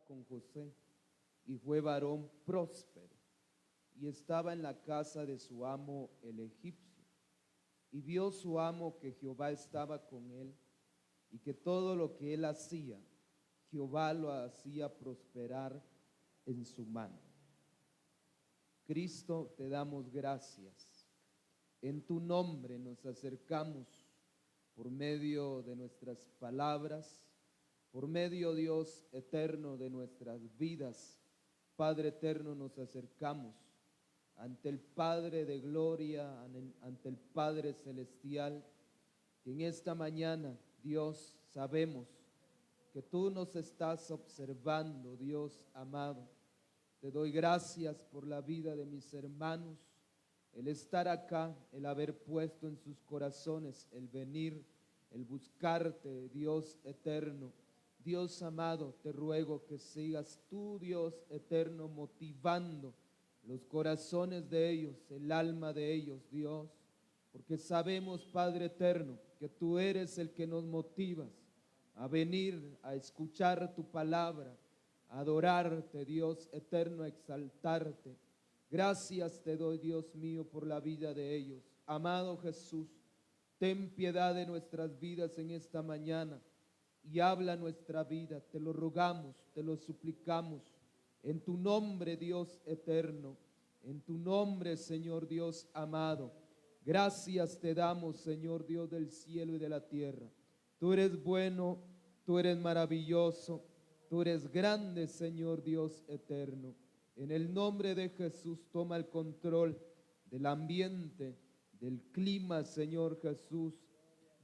con José, y fue varón próspero, y estaba en la casa de su amo el egipcio. Y vio su amo que Jehová estaba con él, y que todo lo que él hacía, Jehová lo hacía prosperar en su mano. Cristo, te damos gracias. En tu nombre nos acercamos por medio de nuestras palabras, por medio, Dios eterno, de nuestras vidas. Padre eterno, nos acercamos ante el Padre de gloria, ante el Padre celestial, que en esta mañana, Dios, sabemos que tú nos estás observando, Dios amado. Te doy gracias por la vida de mis hermanos, el estar acá, el haber puesto en sus corazones el venir, el buscarte, Dios eterno. Dios amado, te ruego que sigas tú, Dios eterno, motivando los corazones de ellos, el alma de ellos, Dios, porque sabemos, Padre eterno, que tú eres el que nos motivas a venir a escuchar tu palabra, a adorarte, Dios eterno, a exaltarte. Gracias te doy, Dios mío, por la vida de ellos. Amado Jesús, ten piedad de nuestras vidas en esta mañana y habla nuestra vida. Te lo rogamos, te lo suplicamos. En tu nombre, Dios eterno, en tu nombre, Señor Dios amado. Gracias te damos, Señor Dios del cielo y de la tierra. Tú eres bueno, tú eres maravilloso, tú eres grande, Señor Dios eterno. En el nombre de Jesús, toma el control del ambiente, del clima, Señor Jesús.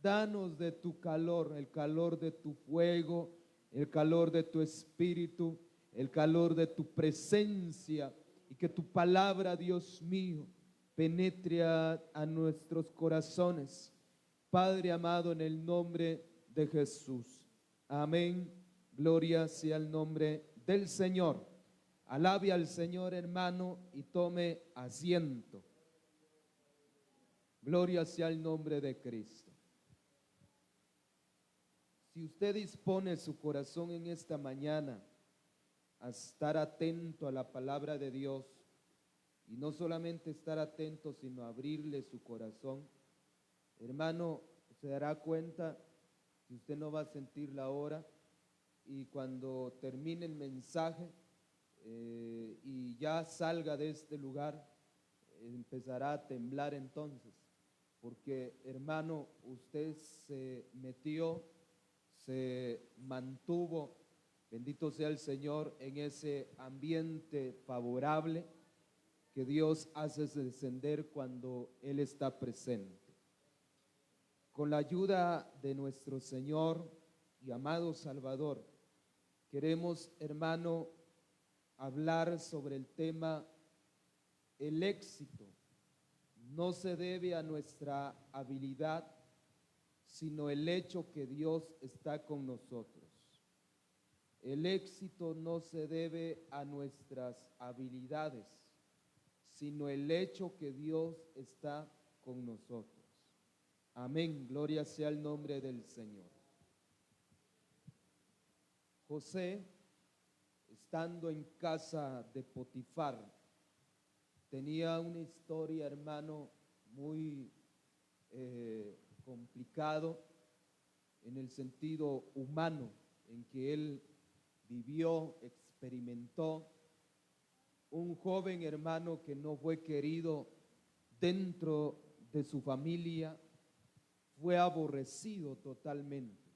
Danos de tu calor, el calor de tu fuego, el calor de tu espíritu, el calor de tu presencia, y que tu palabra, Dios mío, penetre a nuestros corazones. Padre amado, en el nombre de Jesús. Amén. Gloria sea el nombre del Señor. Alabe al Señor, hermano, y tome asiento. Gloria sea el nombre de Cristo. Si usted dispone su corazón en esta mañana a estar atento a la palabra de Dios, y no solamente estar atento, sino abrirle su corazón, hermano, se dará cuenta que usted no va a sentir la hora, y cuando termine el mensaje y ya salga de este lugar, empezará a temblar entonces, porque hermano, usted se metió, se mantuvo, bendito sea el Señor, en ese ambiente favorable que Dios hace descender cuando Él está presente. Con la ayuda de nuestro Señor y amado Salvador, queremos, hermano, hablar sobre el tema: el éxito no se debe a nuestra habilidad, sino el hecho que Dios está con nosotros. El éxito no se debe a nuestras habilidades, sino el hecho que Dios está con nosotros. Amén, gloria sea el nombre del Señor. José, estando en casa de Potifar, tenía una historia, hermano, muy complicado en el sentido humano, en que él vivió, experimentó. Un joven, hermano, que no fue querido dentro de su familia, fue aborrecido totalmente,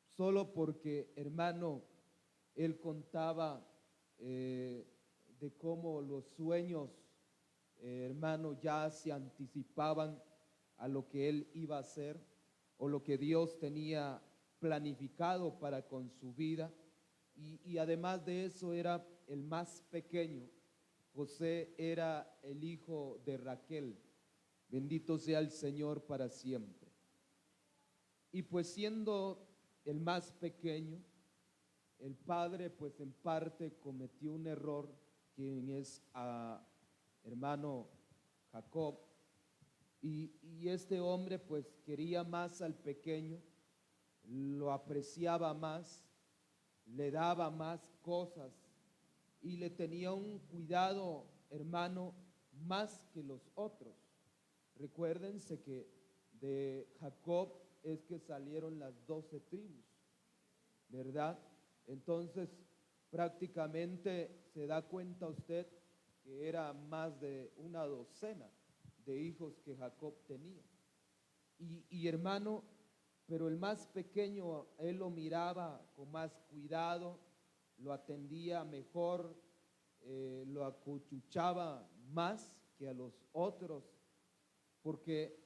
solo porque, hermano, él contaba de cómo los sueños, hermano, ya se anticipaban a lo que él iba a hacer, o lo que Dios tenía planificado para con su vida. Y además de eso, era el más pequeño. José era el hijo de Raquel. Bendito sea el Señor para siempre. Y pues siendo el más pequeño, el padre pues en parte cometió un error, quien es hermano Jacob, y este hombre pues quería más al pequeño, lo apreciaba más, le daba más cosas y le tenía un cuidado, hermano, más que los otros. Recuérdense que de Jacob es que salieron las 12 tribus, ¿verdad? Entonces, prácticamente se da cuenta usted que era más de una docena de hijos que Jacob tenía. Y hermano, pero el más pequeño, él lo miraba con más cuidado, lo atendía mejor, lo acuchuchaba más que a los otros, porque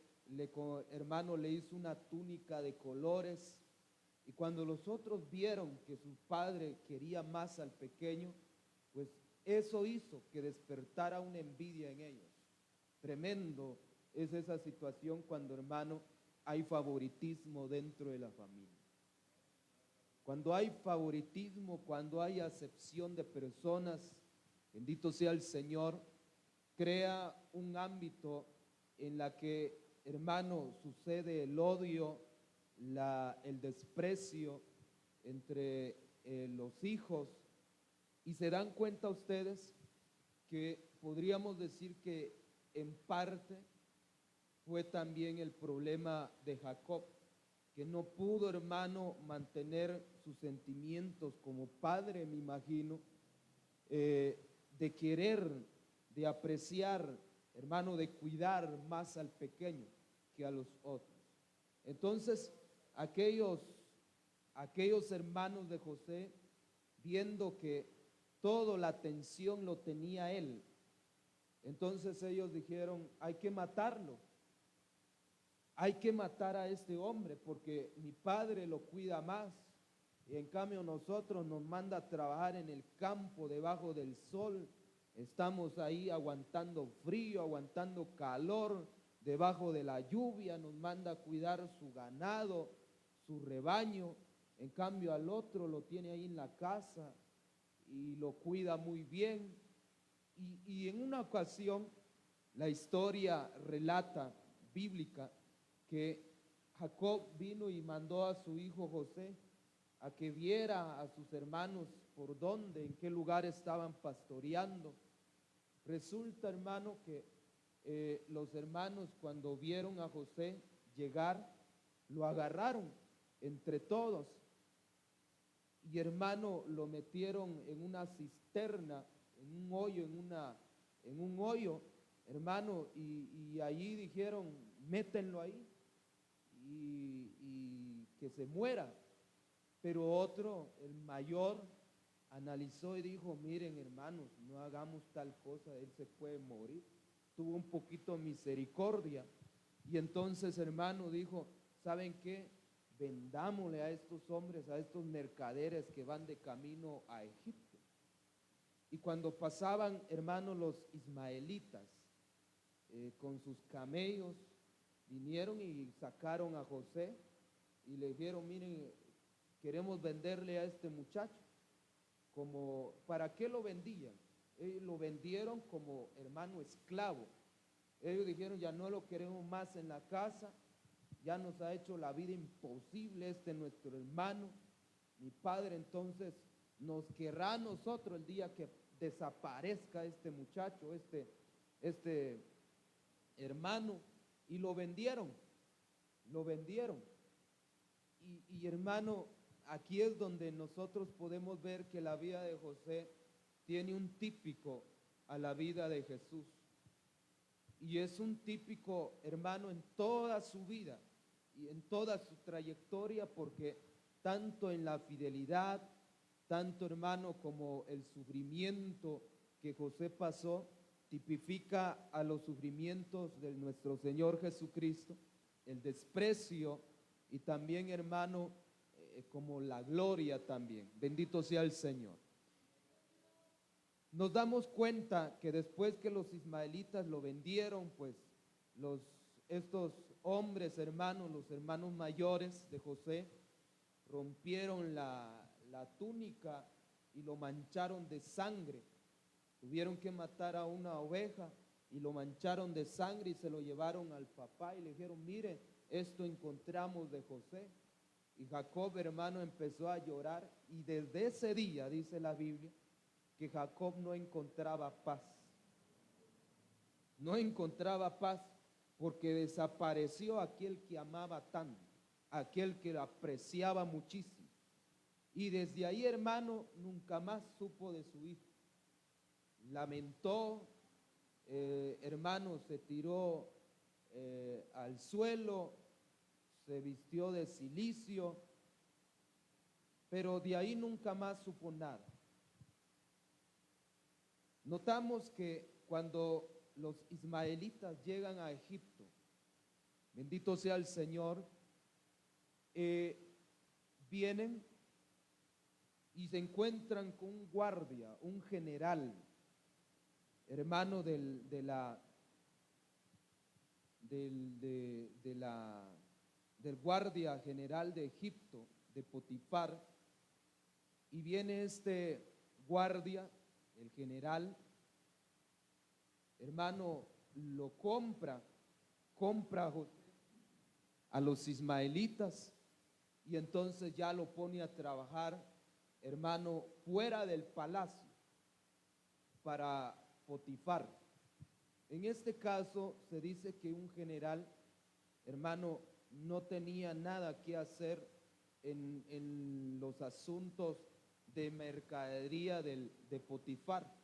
hermano le hizo una túnica de colores. Y cuando los otros vieron que su padre quería más al pequeño, pues eso hizo que despertara una envidia en ellos. Tremendo es esa situación cuando, hermano, hay favoritismo dentro de la familia. Cuando hay favoritismo, cuando hay acepción de personas, bendito sea el Señor, crea un ámbito en la que, hermano, sucede el odio, el desprecio entre los hijos. Y se dan cuenta ustedes que podríamos decir que en parte fue también el problema de Jacob, que no pudo, hermano, mantener sus sentimientos como padre, me imagino, de querer, de apreciar, hermano, de cuidar más al pequeño que a los otros. Entonces, aquellos hermanos de José, viendo que toda la atención lo tenía él, entonces ellos dijeron, hay que matarlo. Hay que matar a este hombre porque mi padre lo cuida más. Y en cambio nosotros nos manda a trabajar en el campo debajo del sol. Estamos ahí aguantando frío, aguantando calor, debajo de la lluvia. Nos manda a cuidar su ganado, su rebaño. En cambio al otro lo tiene ahí en la casa y lo cuida muy bien. Y en una ocasión la historia relata, bíblica, que Jacob vino y mandó a su hijo José a que viera a sus hermanos por dónde, en qué lugar estaban pastoreando. Resulta, hermano, que los hermanos cuando vieron a José llegar, lo agarraron entre todos y, hermano, lo metieron en una cisterna, en un hoyo, en un hoyo, hermano, y allí dijeron, métenlo ahí y que se muera. Pero otro, el mayor, analizó y dijo, miren hermanos, no hagamos tal cosa, él se puede morir. Tuvo un poquito de misericordia y entonces, hermano, dijo, ¿saben qué? Vendámosle a estos hombres, a estos mercaderes que van de camino a Egipto. Y cuando pasaban, hermanos, los ismaelitas con sus camellos, vinieron y sacaron a José y le dijeron, miren, queremos venderle a este muchacho. Como, ¿para qué lo vendían? Ellos lo vendieron como hermano esclavo. Ellos dijeron, ya no lo queremos más en la casa, ya nos ha hecho la vida imposible nuestro hermano. Mi padre entonces nos querrá a nosotros el día que desaparezca este muchacho, este hermano. Y lo vendieron. Y hermano, aquí es donde nosotros podemos ver que la vida de José tiene un típico a la vida de Jesús. Y es un típico, hermano, en toda su vida y en toda su trayectoria, porque tanto en la fidelidad, tanto, hermano, como el sufrimiento que José pasó, tipifica a los sufrimientos de nuestro Señor Jesucristo, el desprecio y también, hermano, como la gloria también. Bendito sea el Señor. Nos damos cuenta que después que los ismaelitas lo vendieron, pues estos hombres, hermanos, los hermanos mayores de José, rompieron la túnica y lo mancharon de sangre. Tuvieron que matar a una oveja y lo mancharon de sangre y se lo llevaron al papá y le dijeron, mire, esto encontramos de José. Y Jacob, hermano, empezó a llorar y desde ese día, dice la Biblia, que Jacob no encontraba paz. No encontraba paz porque desapareció aquel que amaba tanto, aquel que lo apreciaba muchísimo. Y desde ahí, hermano, nunca más supo de su hijo. Lamentó, hermano, se tiró al suelo, se vistió de cilicio, pero de ahí nunca más supo nada. Notamos que cuando los ismaelitas llegan a Egipto, bendito sea el Señor, vienen y se encuentran con un guardia, un general, hermano del guardia general de Egipto, de Potifar, y viene este guardia, el general, hermano, lo compra a los ismaelitas y entonces ya lo pone a trabajar, hermano, fuera del palacio para Potifar. En este caso se dice que un general, hermano, no tenía nada que hacer en los asuntos de mercadería de Potifar,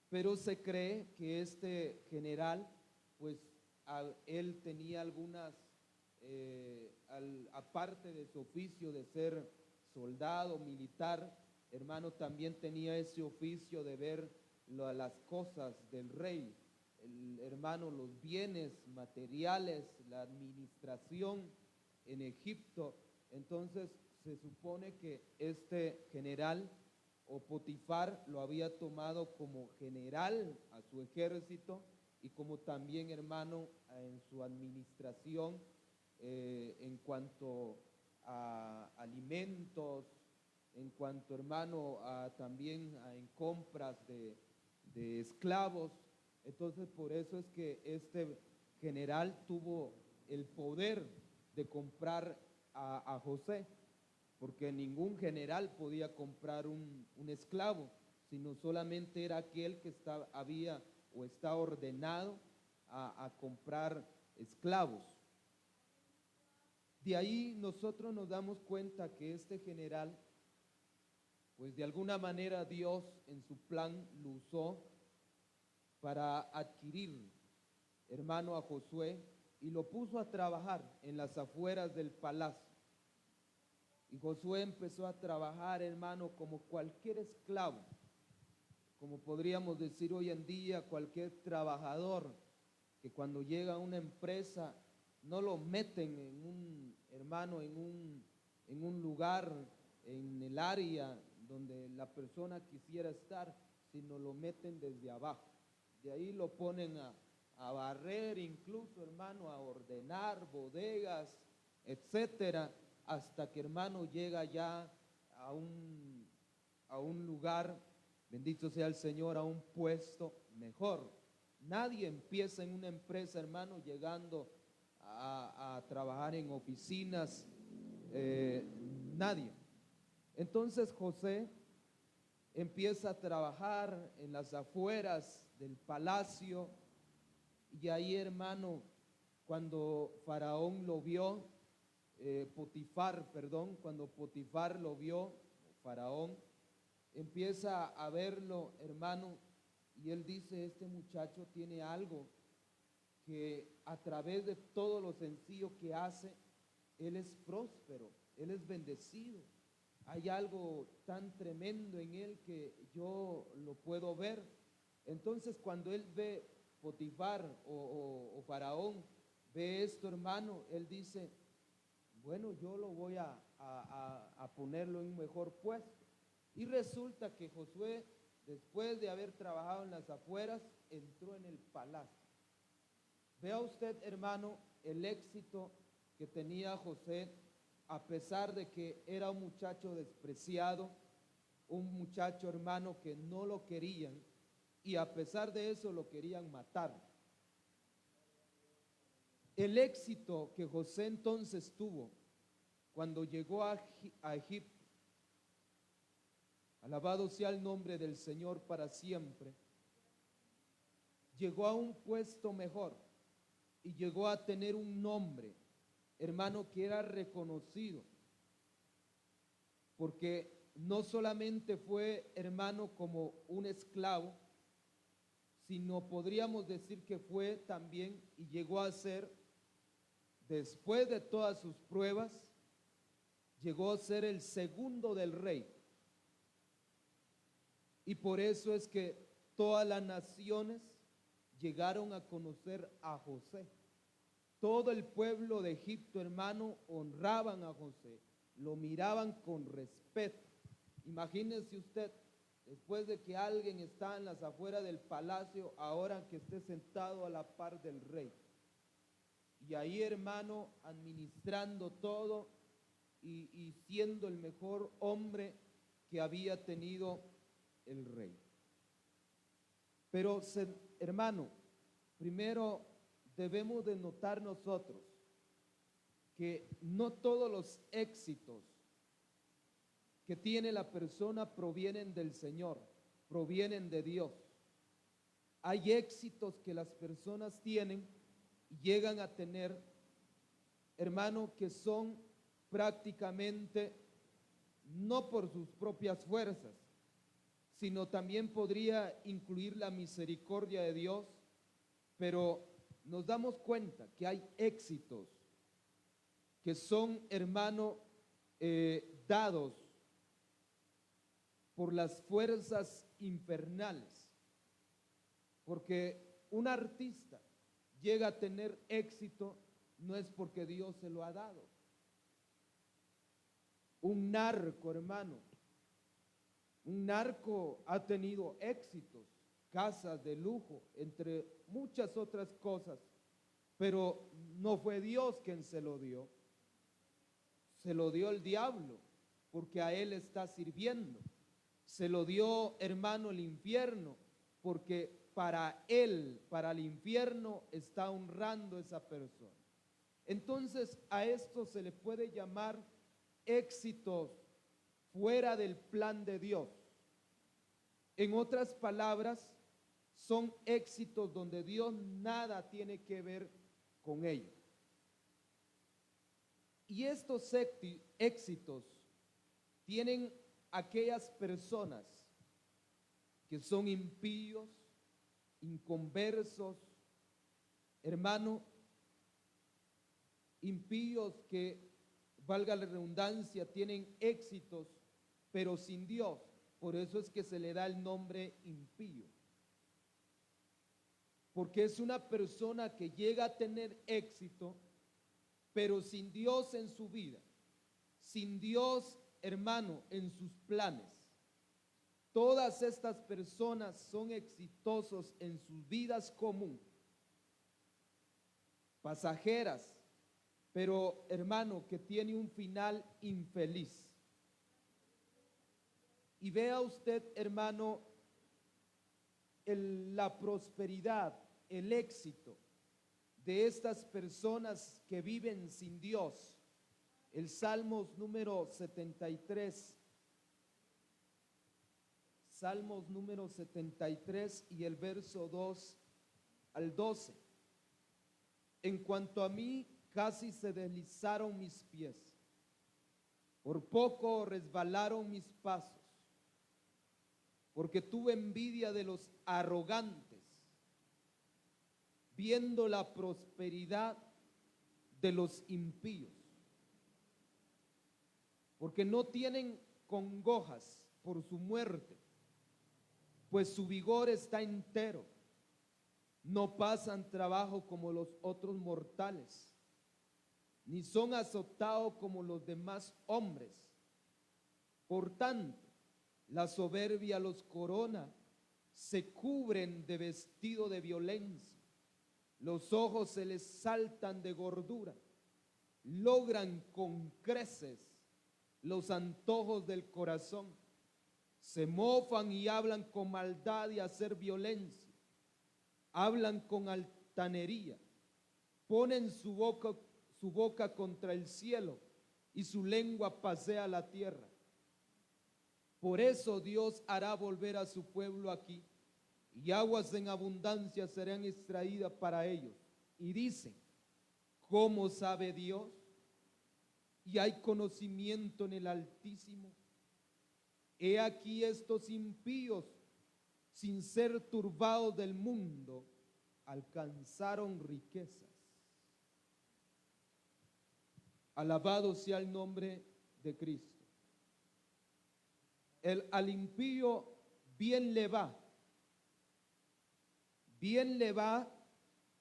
pero se cree que este general, pues él tenía algunas, aparte de su oficio de ser soldado, militar, hermano, también tenía ese oficio de ver las cosas del rey, hermano, los bienes materiales, la administración en Egipto. Entonces se supone que este general o Potifar lo había tomado como general a su ejército y como también, hermano, en su administración en cuanto a alimentos, en cuanto, hermano, también en compras de esclavos. Entonces por eso es que este general tuvo el poder de comprar a José, porque ningún general podía comprar un esclavo, sino solamente era aquel que había o está ordenado a comprar esclavos. De ahí nosotros nos damos cuenta que este general, pues de alguna manera Dios en su plan lo usó para adquirir, hermano, a Josué y lo puso a trabajar en las afueras del palacio. Y Josué empezó a trabajar, hermano, como cualquier esclavo, como podríamos decir hoy en día, cualquier trabajador que cuando llega a una empresa no lo meten en un, hermano, en un lugar, en el área donde la persona quisiera estar, sino lo meten desde abajo. De ahí lo ponen a barrer, incluso, hermano, a ordenar bodegas, etcétera, hasta que, hermano, llega ya a un lugar, bendito sea el Señor, a un puesto mejor. Nadie empieza en una empresa, hermano, llegando a trabajar en oficinas, nadie. Entonces José empieza a trabajar en las afueras del palacio y ahí, hermano, cuando Faraón lo vio, cuando Potifar lo vio, Faraón empieza a verlo, hermano, y él dice, este muchacho tiene algo que a través de todo lo sencillo que hace, él es próspero, él es bendecido. Hay algo tan tremendo en él que yo lo puedo ver. Entonces cuando él ve Potifar o Faraón, ve esto, hermano, él dice, bueno, yo lo voy a ponerlo en un mejor puesto. Y resulta que Josué, después de haber trabajado en las afueras, entró en el palacio. Vea usted, hermano, el éxito que tenía José, a pesar de que era un muchacho despreciado, un muchacho, hermano, que no lo querían, y a pesar de eso lo querían matar. El éxito que José entonces tuvo cuando llegó a Egipto, alabado sea el nombre del Señor para siempre, llegó a un puesto mejor y llegó a tener un nombre, hermano, que era reconocido, porque no solamente fue, hermano, como un esclavo, sino podríamos decir que fue también y llegó a ser, después de todas sus pruebas, llegó a ser el segundo del rey. Y por eso es que todas las naciones llegaron a conocer a José. Todo el pueblo de Egipto, hermano, honraban a José, lo miraban con respeto. Imagínense usted, después de que alguien está en las afueras del palacio, ahora que esté sentado a la par del rey. Y ahí, hermano, administrando todo y siendo el mejor hombre que había tenido el rey. Pero, hermano, primero debemos de notar nosotros que no todos los éxitos que tiene la persona provienen del Señor, provienen de Dios. Hay éxitos que las personas tienen y llegan a tener, hermano, que son prácticamente no por sus propias fuerzas, sino también podría incluir la misericordia de Dios, pero nos damos cuenta que hay éxitos que son, hermano, dados por las fuerzas infernales, porque un artista llega a tener éxito no es porque Dios se lo ha dado. Un narco, hermano, un narco ha tenido éxitos, casas de lujo, entre muchas otras cosas, pero no fue Dios quien se lo dio el diablo, porque a él está sirviendo. Se lo dio, hermano, el infierno, porque para él, para el infierno, está honrando esa persona. Entonces, a esto se le puede llamar éxitos fuera del plan de Dios. En otras palabras, son éxitos donde Dios nada tiene que ver con ellos. Y estos éxitos tienen aquellas personas que son impíos, inconversos, hermano, impíos que, valga la redundancia, tienen éxitos, pero sin Dios. Por eso es que se le da el nombre impío. Porque es una persona que llega a tener éxito, pero sin Dios en su vida, sin Dios, hermano, en sus planes. Todas estas personas son exitosos en sus vidas comunes, pasajeras, pero, hermano, que tiene un final infeliz. Y vea usted, hermano, la prosperidad, el éxito de estas personas que viven sin Dios. El Salmos número 73, Salmos número 73 y el verso 2 al 12. En cuanto a mí, casi se deslizaron mis pies, por poco resbalaron mis pasos, porque tuve envidia de los arrogantes, viendo la prosperidad de los impíos, porque no tienen congojas por su muerte, pues su vigor está entero. No pasan trabajo como los otros mortales, ni son azotados como los demás hombres. Por tanto, la soberbia los corona, se cubren de vestido de violencia, los ojos se les saltan de gordura, logran con creces los antojos del corazón, se mofan y hablan con maldad y hacer violencia, hablan con altanería, ponen su boca contra el cielo, y su lengua pasea la tierra. Por eso Dios hará volver a su pueblo aquí, y aguas en abundancia serán extraídas para ellos. Y dicen, ¿cómo sabe Dios? Y hay conocimiento en el Altísimo. He aquí estos impíos, sin ser turbados del mundo, alcanzaron riquezas. Alabado sea el nombre de Cristo. Al impío bien le va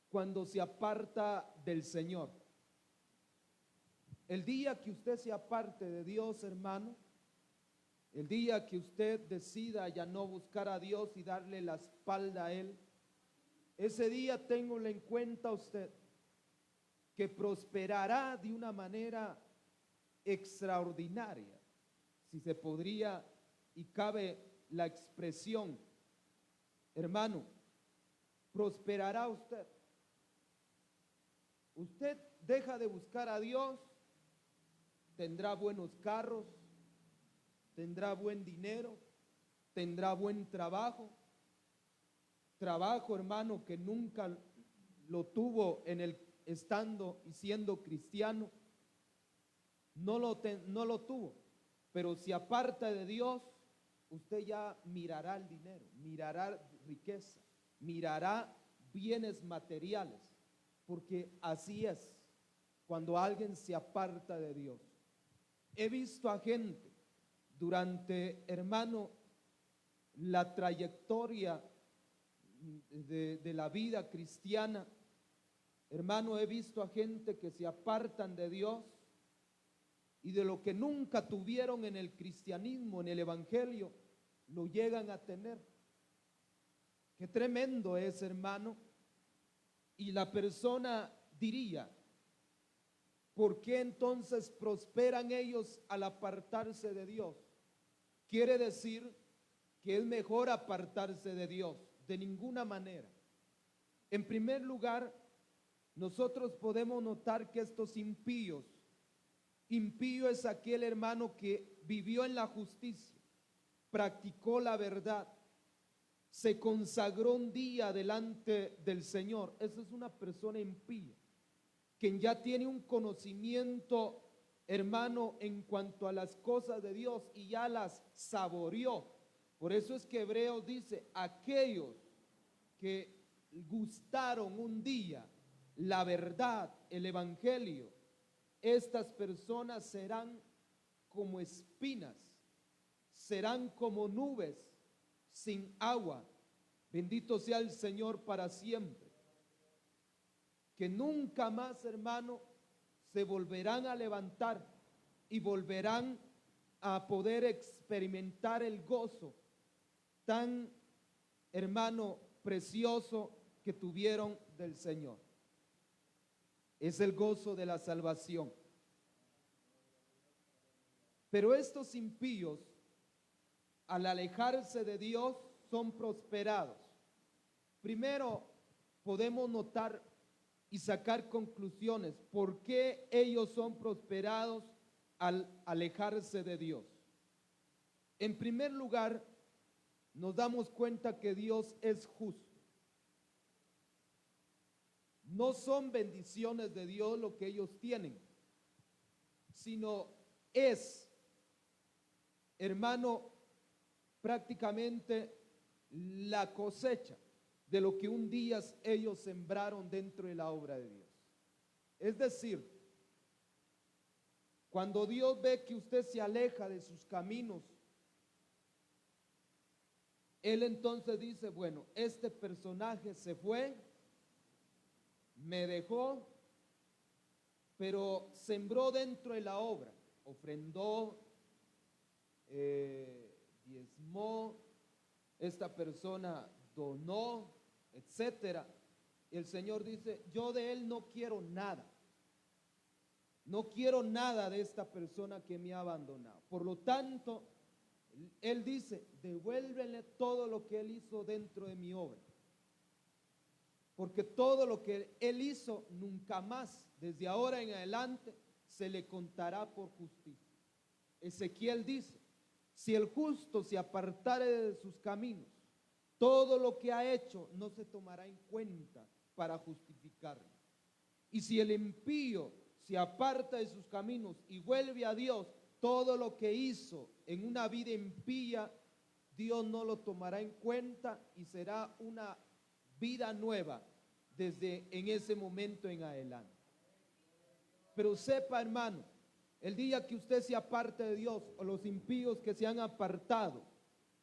cuando se aparta del Señor. El día que usted se aparte de Dios, hermano, el día que usted decida ya no buscar a Dios y darle la espalda a Él, ese día téngalo en cuenta usted, que prosperará de una manera extraordinaria, si se podría y cabe la expresión, hermano, prosperará usted. Usted deja de buscar a Dios, tendrá buenos carros, tendrá buen dinero, tendrá buen trabajo, hermano, que nunca lo tuvo estando y siendo cristiano, no lo tuvo, pero si aparta de Dios, usted ya mirará el dinero, mirará riqueza, mirará bienes materiales, porque así es cuando alguien se aparta de Dios. He visto a gente durante, hermano, la trayectoria de la vida cristiana, hermano, he visto a gente que se apartan de Dios y de lo que nunca tuvieron en el cristianismo, en el evangelio, lo llegan a tener. Qué tremendo es, hermano. Y la persona diría, ¿por qué entonces prosperan ellos al apartarse de Dios? Quiere decir que es mejor apartarse de Dios. De ninguna manera. En primer lugar, nosotros podemos notar que estos impío es aquel hermano que vivió en la justicia, practicó la verdad, se consagró un día delante del Señor. Esa es una persona impía, quien ya tiene un conocimiento, hermano, en cuanto a las cosas de Dios y ya las saboreó. Por eso es que Hebreos dice, aquellos que gustaron un día la verdad, el evangelio, estas personas serán como espinas, serán como nubes sin agua. Bendito sea el Señor para siempre. Que nunca más, hermano, se volverán a levantar y volverán a poder experimentar el gozo tan, hermano, precioso que tuvieron del Señor. Es el gozo de la salvación. Pero estos impíos, al alejarse de Dios, son prosperados. Primero, podemos notar y sacar conclusiones. ¿Por qué ellos son prosperados al alejarse de Dios? En primer lugar, nos damos cuenta que Dios es justo. No son bendiciones de Dios lo que ellos tienen, sino es, hermano, prácticamente la cosecha de lo que un día ellos sembraron dentro de la obra de Dios. Es decir, cuando Dios ve que usted se aleja de sus caminos, Él entonces dice, bueno, este personaje se fue, me dejó, pero sembró dentro de la obra, ofrendó, diezmó, esta persona donó, etcétera. Y el Señor dice, yo de él no quiero nada. No quiero nada de esta persona que me ha abandonado. Por lo tanto, Él dice, devuélvele todo lo que Él hizo dentro de mi obra. Porque todo lo que Él hizo, nunca más, desde ahora en adelante, se le contará por justicia. Ezequiel dice, si el justo se apartare de sus caminos, todo lo que ha hecho no se tomará en cuenta para justificarlo. Y si el impío se aparta de sus caminos y vuelve a Dios, todo lo que hizo en una vida impía, Dios no lo tomará en cuenta y será una vida nueva desde en ese momento en adelante. Pero sepa, hermano, el día que usted se aparte de Dios, o los impíos que se han apartado,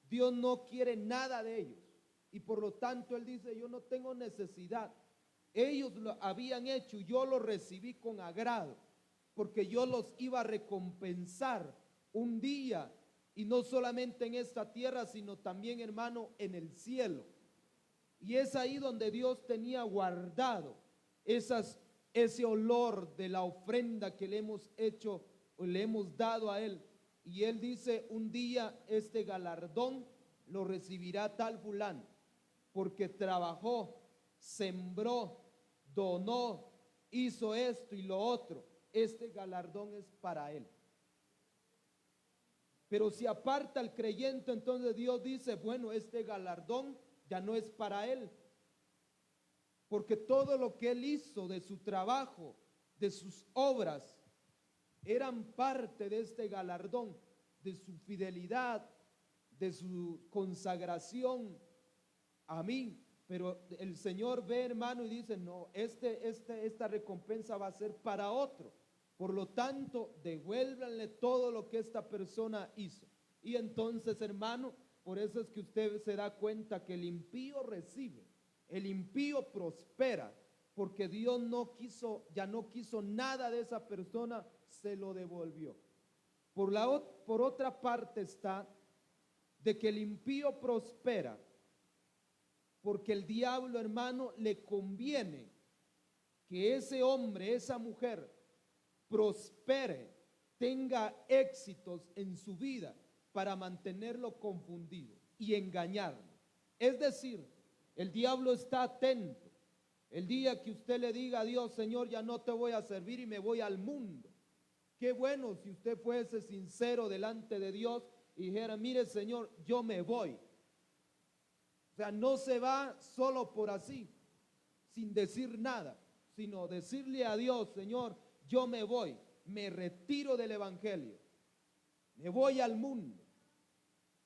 Dios no quiere nada de ellos. Y por lo tanto Él dice, yo no tengo necesidad. Ellos lo habían hecho, yo lo recibí con agrado, porque yo los iba a recompensar un día, y no solamente en esta tierra, sino también, hermano, en el cielo. Y es ahí donde Dios tenía guardado ese olor de la ofrenda que le hemos hecho o le hemos dado a Él. Y Él dice, un día este galardón lo recibirá tal fulano, porque trabajó, sembró, donó, hizo esto y lo otro. Este galardón es para él. Pero si aparta el creyente, entonces Dios dice, bueno, este galardón ya no es para él, porque todo lo que él hizo de su trabajo, de sus obras, eran parte de este galardón, de su fidelidad, de su consagración a mí. Pero el Señor ve, hermano, y dice, no, esta recompensa va a ser para otro. Por lo tanto, devuélvanle todo lo que esta persona hizo. Y entonces, hermano, por eso es que usted se da cuenta que el impío recibe, el impío prospera, porque Dios ya no quiso nada de esa persona, se lo devolvió. Por otra parte está de que el impío prospera, porque el diablo, hermano, le conviene que ese hombre, esa mujer, prospere, tenga éxitos en su vida para mantenerlo confundido y engañarlo. Es decir, el diablo está atento. El día que usted le diga a Dios, Señor, ya no te voy a servir y me voy al mundo. Qué bueno si usted fuese sincero delante de Dios y dijera, mire, Señor, yo me voy. O sea, no se va solo por así, sin decir nada, sino decirle a Dios, Señor, yo me voy, me retiro del evangelio, me voy al mundo.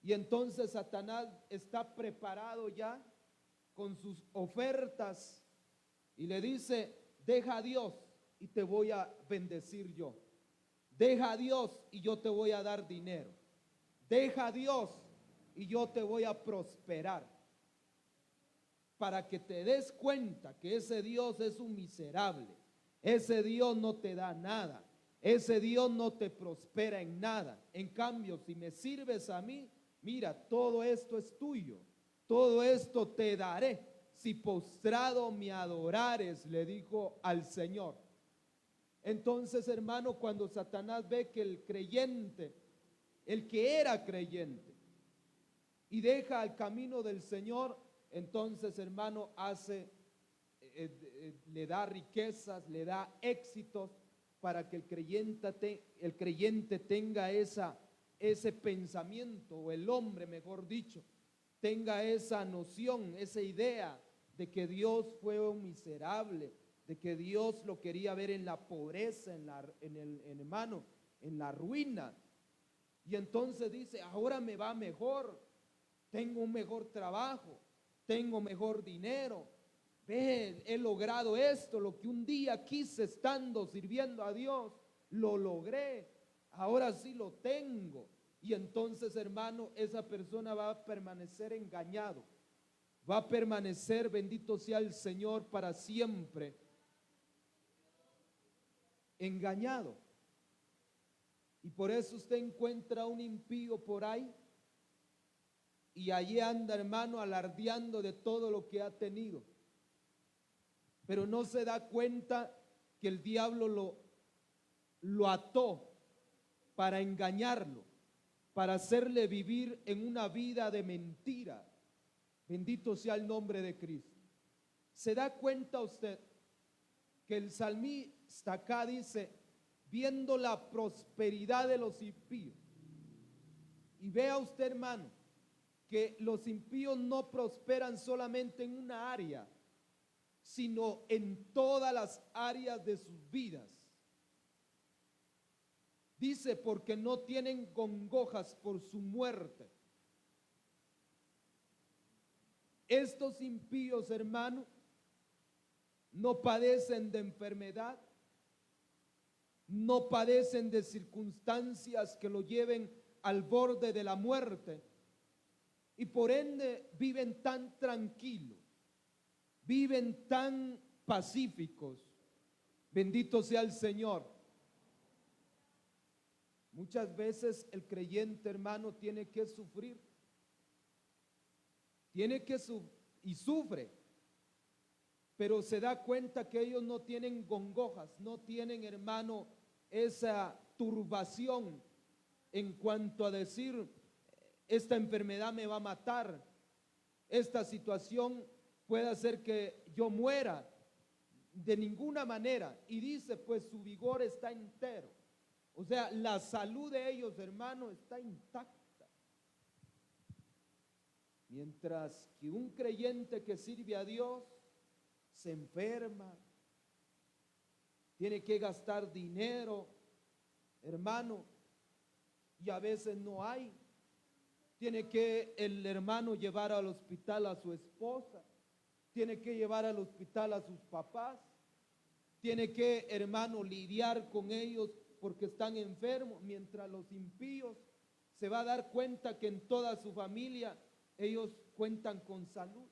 Y entonces Satanás está preparado ya con sus ofertas y le dice, deja a Dios y te voy a bendecir yo. Deja a Dios y yo te voy a dar dinero. Deja a Dios y yo te voy a prosperar. Para que te des cuenta que ese Dios es un miserable. Ese Dios no te da nada. Ese Dios no te prospera en nada. En cambio, si me sirves a mí, mira, todo esto es tuyo. Todo esto te daré. Si postrado me adorares, le dijo al Señor. Entonces, hermano, cuando Satanás ve que el creyente, el que era creyente, y deja el camino del Señor, entonces, hermano, le da riquezas, le da éxitos para que el creyente tenga ese pensamiento, o el hombre, mejor dicho, tenga esa noción, esa idea de que Dios fue un miserable, de que Dios lo quería ver en la pobreza, hermano, en la ruina. Y entonces dice, ahora me va mejor, tengo un mejor trabajo, tengo mejor dinero, ve, he logrado esto, lo que un día quise estando sirviendo a Dios, lo logré, ahora sí lo tengo. Y entonces, hermano, esa persona va a permanecer engañado, va a permanecer, bendito sea el Señor, para siempre engañado. Y por eso usted encuentra un impío por ahí, y allí anda, hermano, alardeando de todo lo que ha tenido, pero no se da cuenta que el diablo lo ató para engañarlo, para hacerle vivir en una vida de mentira. Bendito sea el nombre de Cristo. ¿Se da cuenta usted que el salmista acá dice, viendo la prosperidad de los impíos. Y vea usted, hermano, que los impíos no prosperan solamente en una área, sino en todas las áreas de sus vidas. Dice, porque no tienen congojas por su muerte. Estos impíos, hermano, no padecen de enfermedad, no padecen de circunstancias que lo lleven al borde de la muerte, y por ende viven tan tranquilos, viven tan pacíficos. Bendito sea el Señor. Muchas veces el creyente, hermano, tiene que sufrir, y sufre, pero se da cuenta que ellos no tienen congojas, no tienen, hermano, esa turbación en cuanto a decir, esta enfermedad me va a matar, esta situación puede hacer que yo muera, de ninguna manera. Y dice, pues su vigor está entero. O sea, la salud de ellos, hermano, está intacta. Mientras que un creyente que sirve a Dios se enferma, tiene que gastar dinero, hermano, y a veces no hay. Tiene que el hermano llevar al hospital a su esposa, tiene que llevar al hospital a sus papás, tiene que, hermano, lidiar con ellos porque están enfermos, mientras los impíos se va a dar cuenta que en toda su familia ellos cuentan con salud,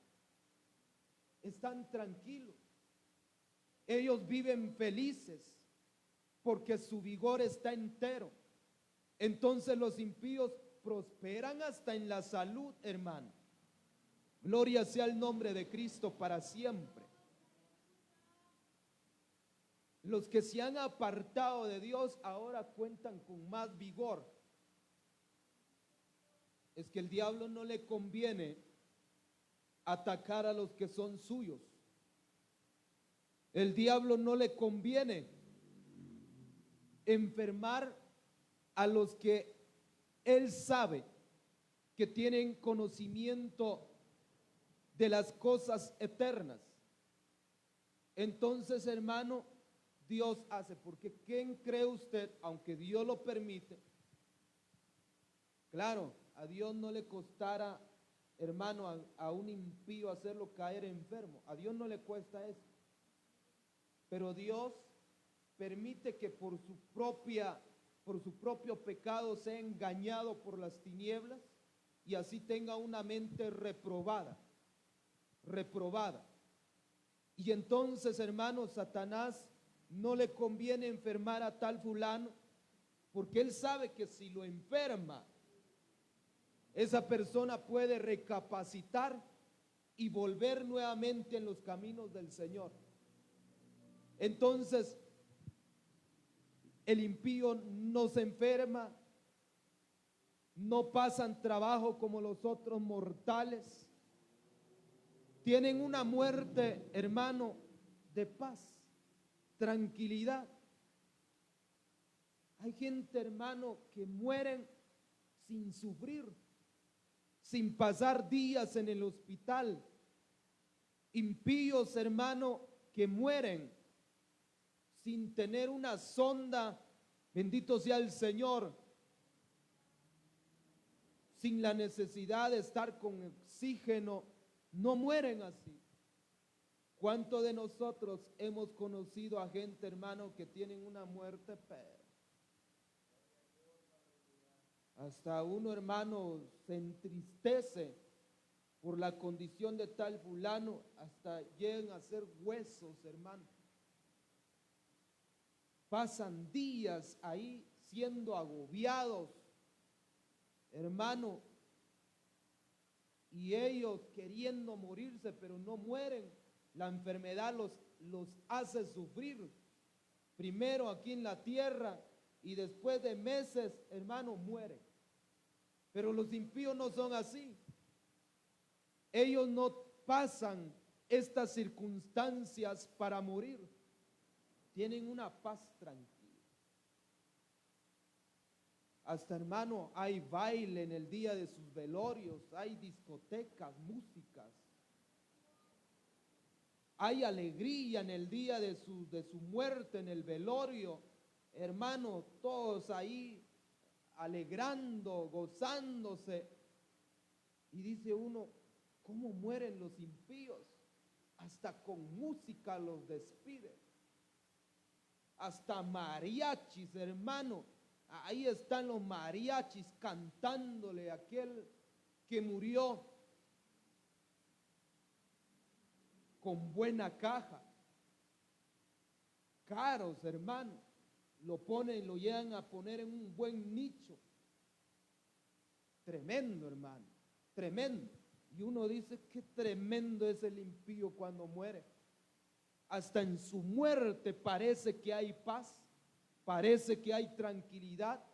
están tranquilos, ellos viven felices porque su vigor está entero. Entonces los impíos prosperan hasta en la salud, hermano. Gloria sea el nombre de Cristo para siempre. Los que se han apartado de Dios ahora cuentan con más vigor. Es que el diablo no le conviene atacar a los que son suyos. El diablo no le conviene enfermar a los que él sabe que tienen conocimiento de las cosas eternas. Entonces, hermano, Dios hace, porque ¿quién cree usted, aunque Dios lo permite? Claro, a Dios no le costara, hermano, a un impío hacerlo caer enfermo. A Dios no le cuesta eso. Pero Dios permite que por su propio pecado sea engañado por las tinieblas y así tenga una mente reprobada. Y entonces, hermano, Satanás no le conviene enfermar a tal fulano, porque él sabe que si lo enferma, esa persona puede recapacitar y volver nuevamente en los caminos del Señor. Entonces, el impío no se enferma, no pasan trabajo como los otros mortales, tienen una muerte, hermano, de paz, tranquilidad. Hay gente, hermano, que mueren sin sufrir, sin pasar días en el hospital. Impíos, hermano, que mueren sin tener una sonda, bendito sea el Señor, sin la necesidad de estar con oxígeno, no mueren así. ¿Cuántos de nosotros hemos conocido a gente, hermano, que tienen una muerte pero hasta uno, hermano, se entristece por la condición de tal fulano, hasta llegan a ser huesos, hermano? Pasan días ahí siendo agobiados, hermano, y ellos queriendo morirse, pero no mueren. La enfermedad los hace sufrir, primero aquí en la tierra y después de meses, hermano, mueren. Pero los impíos no son así. Ellos no pasan estas circunstancias para morir. Tienen una paz tranquila. Hasta, hermano, hay baile en el día de sus velorios, hay discotecas, músicas. Hay alegría en el día de su muerte, en el velorio. Hermano, todos ahí alegrando, gozándose. Y dice uno, ¿cómo mueren los impíos? Hasta con música los despide. Hasta mariachis, hermano. Ahí están los mariachis cantándole a aquel que murió con buena caja. Caros, hermano. Lo ponen, lo llegan a poner en un buen nicho. Tremendo, hermano. Tremendo. Y uno dice, qué tremendo es el impío cuando muere. Hasta en su muerte parece que hay paz, parece que hay tranquilidad,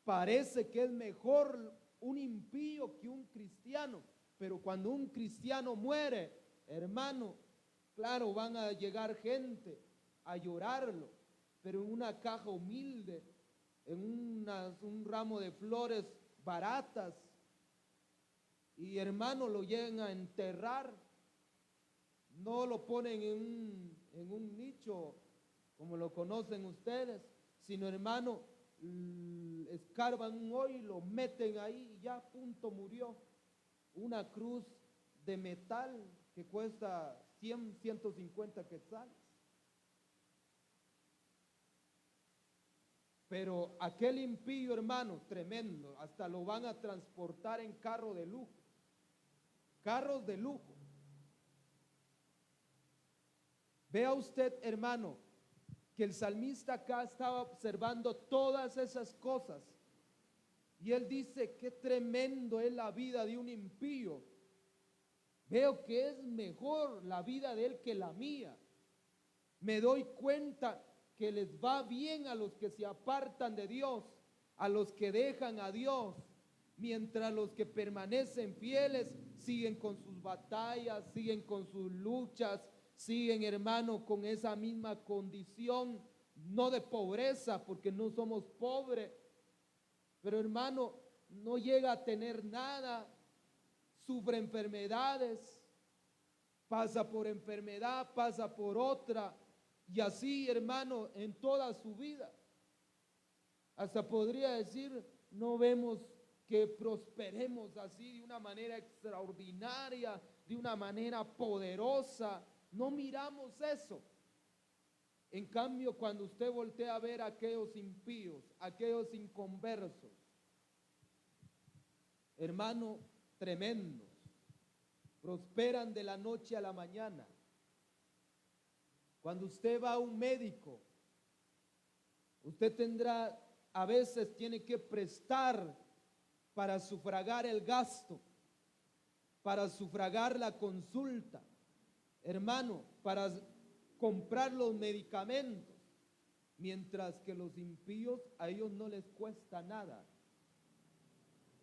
parece que es mejor un impío que un cristiano. Pero cuando un cristiano muere, hermano, claro, van a llegar gente a llorarlo, pero en una caja humilde, en un ramo de flores baratas. Y, hermano, lo llegan a enterrar. No lo ponen en un nicho como lo conocen ustedes, sino, hermano, escarban un hoyo y lo meten ahí y ya, punto, murió. Una cruz de metal que cuesta 100, 150 quetzales. Pero aquel impío, hermano, tremendo, hasta lo van a transportar en carro de lujo. Carros de lujo. Vea usted, hermano, que el salmista acá estaba observando todas esas cosas. Y él dice, qué tremendo es la vida de un impío. Veo que es mejor la vida de él que la mía. Me doy cuenta que les va bien a los que se apartan de Dios, a los que dejan a Dios, mientras los que permanecen fieles siguen con sus batallas, siguen con sus luchas, siguen, hermano, con esa misma condición, no de pobreza, porque no somos pobres, pero, hermano, no llega a tener nada, sufre enfermedades, pasa por enfermedad, pasa por otra, y así, hermano, en toda su vida. Hasta podría decir, no vemos que prosperemos así de una manera extraordinaria, de una manera poderosa. No miramos eso. En cambio, cuando usted voltea a ver a aquellos impíos, aquellos inconversos, hermano, tremendos, prosperan de la noche a la mañana. Cuando usted va a un médico, usted tendrá, a veces tiene que prestar para sufragar el gasto, para sufragar la consulta, hermano, para comprar los medicamentos, mientras que los impíos, a ellos no les cuesta nada.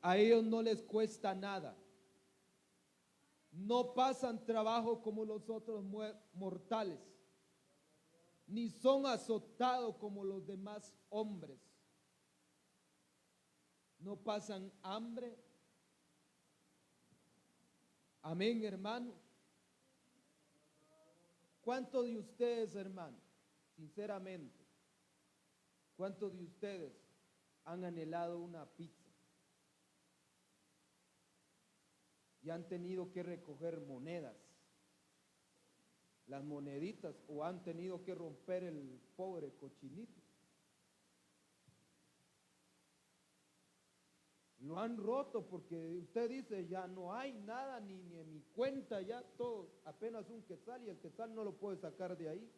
A ellos no les cuesta nada. No pasan trabajo como los otros mortales, ni son azotados como los demás hombres. No pasan hambre. Amén, hermano. ¿Cuántos de ustedes, hermano, sinceramente, cuántos de ustedes han anhelado una pizza y han tenido que recoger monedas, las moneditas, o han tenido que romper el pobre cochinito? Lo han roto porque usted dice, ya no hay nada, ni en mi cuenta, ya todo, apenas un quetzal, y el quetzal no lo puede sacar de ahí.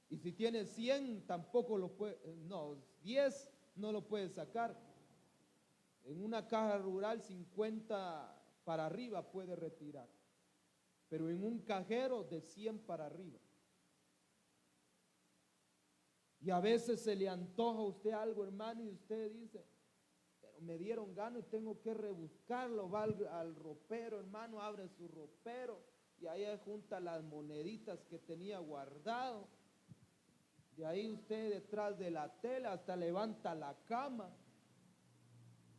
Y si tiene 100, tampoco lo puede, no, 10 no lo puede sacar. En una caja rural 50 para arriba puede retirar, pero en un cajero de 100 para arriba. Y a veces se le antoja a usted algo, hermano, y usted dice, me dieron gana y tengo que rebuscarlo. Va al ropero, hermano, abre su ropero y ahí junta las moneditas que tenía guardado. De ahí usted detrás de la tela hasta levanta la cama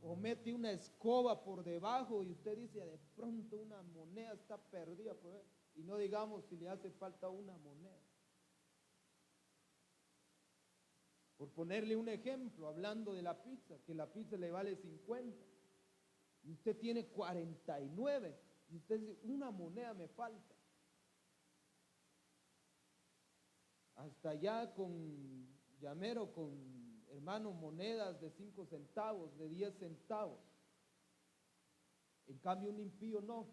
o mete una escoba por debajo y usted dice, de pronto una moneda está perdida por ahí, y no digamos si le hace falta una moneda. Por ponerle un ejemplo, hablando de la pizza, que la pizza le vale 50 y usted tiene 49 y usted dice, una moneda me falta. Hasta allá con llamero, con hermano, monedas de 5 centavos, de 10 centavos. En cambio un impío no.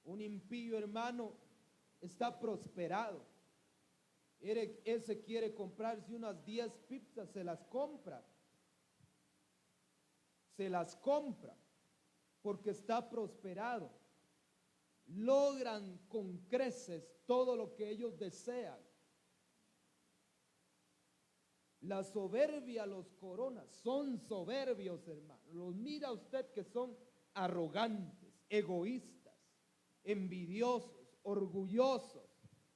Un impío, hermano, está prosperado. Ese quiere comprarse unas 10 pizzas, se las compra. Se las compra porque está prosperado. Logran con creces todo lo que ellos desean. La soberbia los corona, son soberbios, hermano. Los mira usted que son arrogantes, egoístas, envidiosos, orgullosos.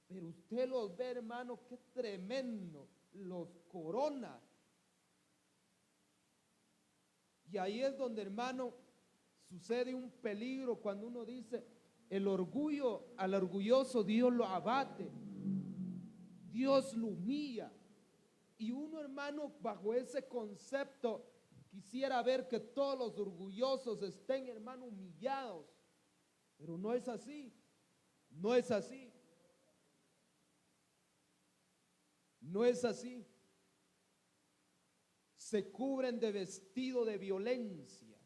Pero usted los ve, hermano, qué tremendo, los corona. Y ahí es donde, hermano, sucede un peligro cuando uno dice, el orgullo, al orgulloso Dios lo abate, Dios lo humilla. Y uno, hermano, bajo ese concepto, quisiera ver que todos los orgullosos estén, hermano, humillados. Pero no es así, no es así. No es así. Se cubren de vestido de violencia.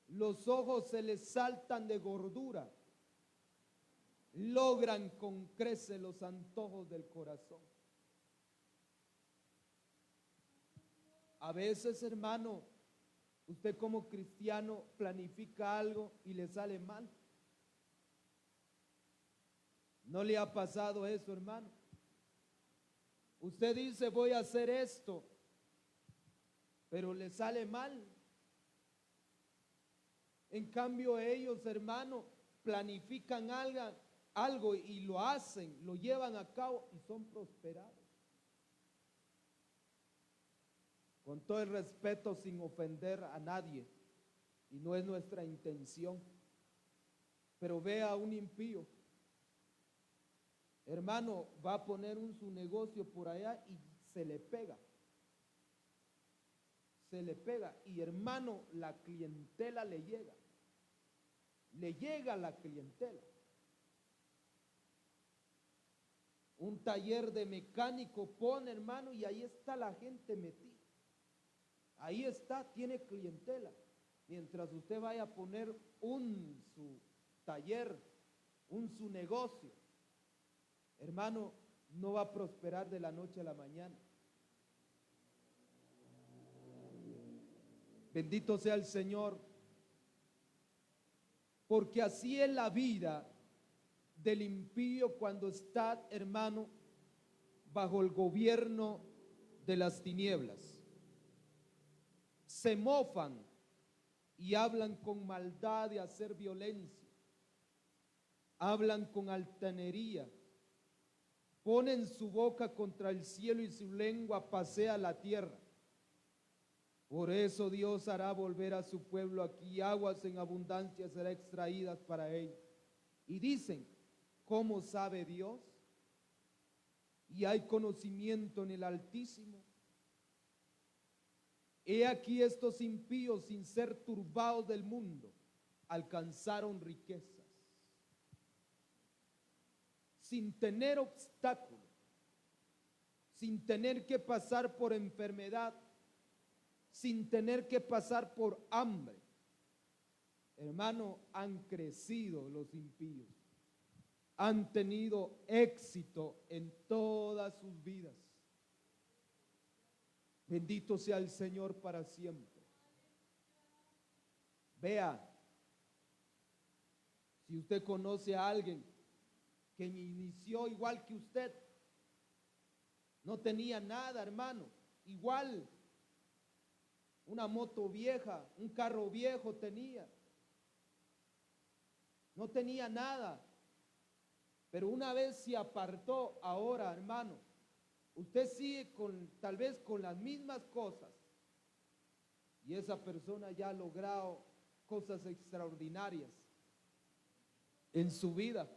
Los ojos se les saltan de gordura. Logran con creces los antojos del corazón. A veces, hermano, usted como cristiano planifica algo y le sale mal. ¿No le ha pasado eso, hermano? Usted dice, voy a hacer esto, pero le sale mal. En cambio ellos, hermano, planifican algo y lo hacen, lo llevan a cabo y son prosperados. Con todo el respeto, sin ofender a nadie, y no es nuestra intención. Pero vea a un impío, hermano, va a poner su negocio por allá y se le pega. Se le pega y, hermano, la clientela le llega. Le llega la clientela. Un taller de mecánico pone, hermano, y ahí está la gente metida. Ahí está, tiene clientela. Mientras usted vaya a poner su taller, su negocio, hermano, no va a prosperar de la noche a la mañana. Bendito sea el Señor, porque así es la vida del impío cuando está, hermano, bajo el gobierno de las tinieblas. Se mofan y hablan con maldad de hacer violencia. Hablan con altanería. Ponen su boca contra el cielo y su lengua pasea la tierra. Por eso Dios hará volver a su pueblo aquí, aguas en abundancia serán extraídas para ellos. Y dicen, ¿cómo sabe Dios? Y hay conocimiento en el Altísimo. He aquí estos impíos, sin ser turbados del mundo, alcanzaron riquezas, sin tener obstáculo, sin tener que pasar por enfermedad, sin tener que pasar por hambre. Hermano, han crecido los impíos, han tenido éxito en todas sus vidas. Bendito sea el Señor para siempre. Vea, si usted conoce a alguien que inició igual que usted, no tenía nada, hermano, igual, una moto vieja, un carro viejo tenía, no tenía nada, pero una vez se apartó, ahora, hermano, usted sigue tal vez con las mismas cosas, y esa persona ya ha logrado cosas extraordinarias en su vida.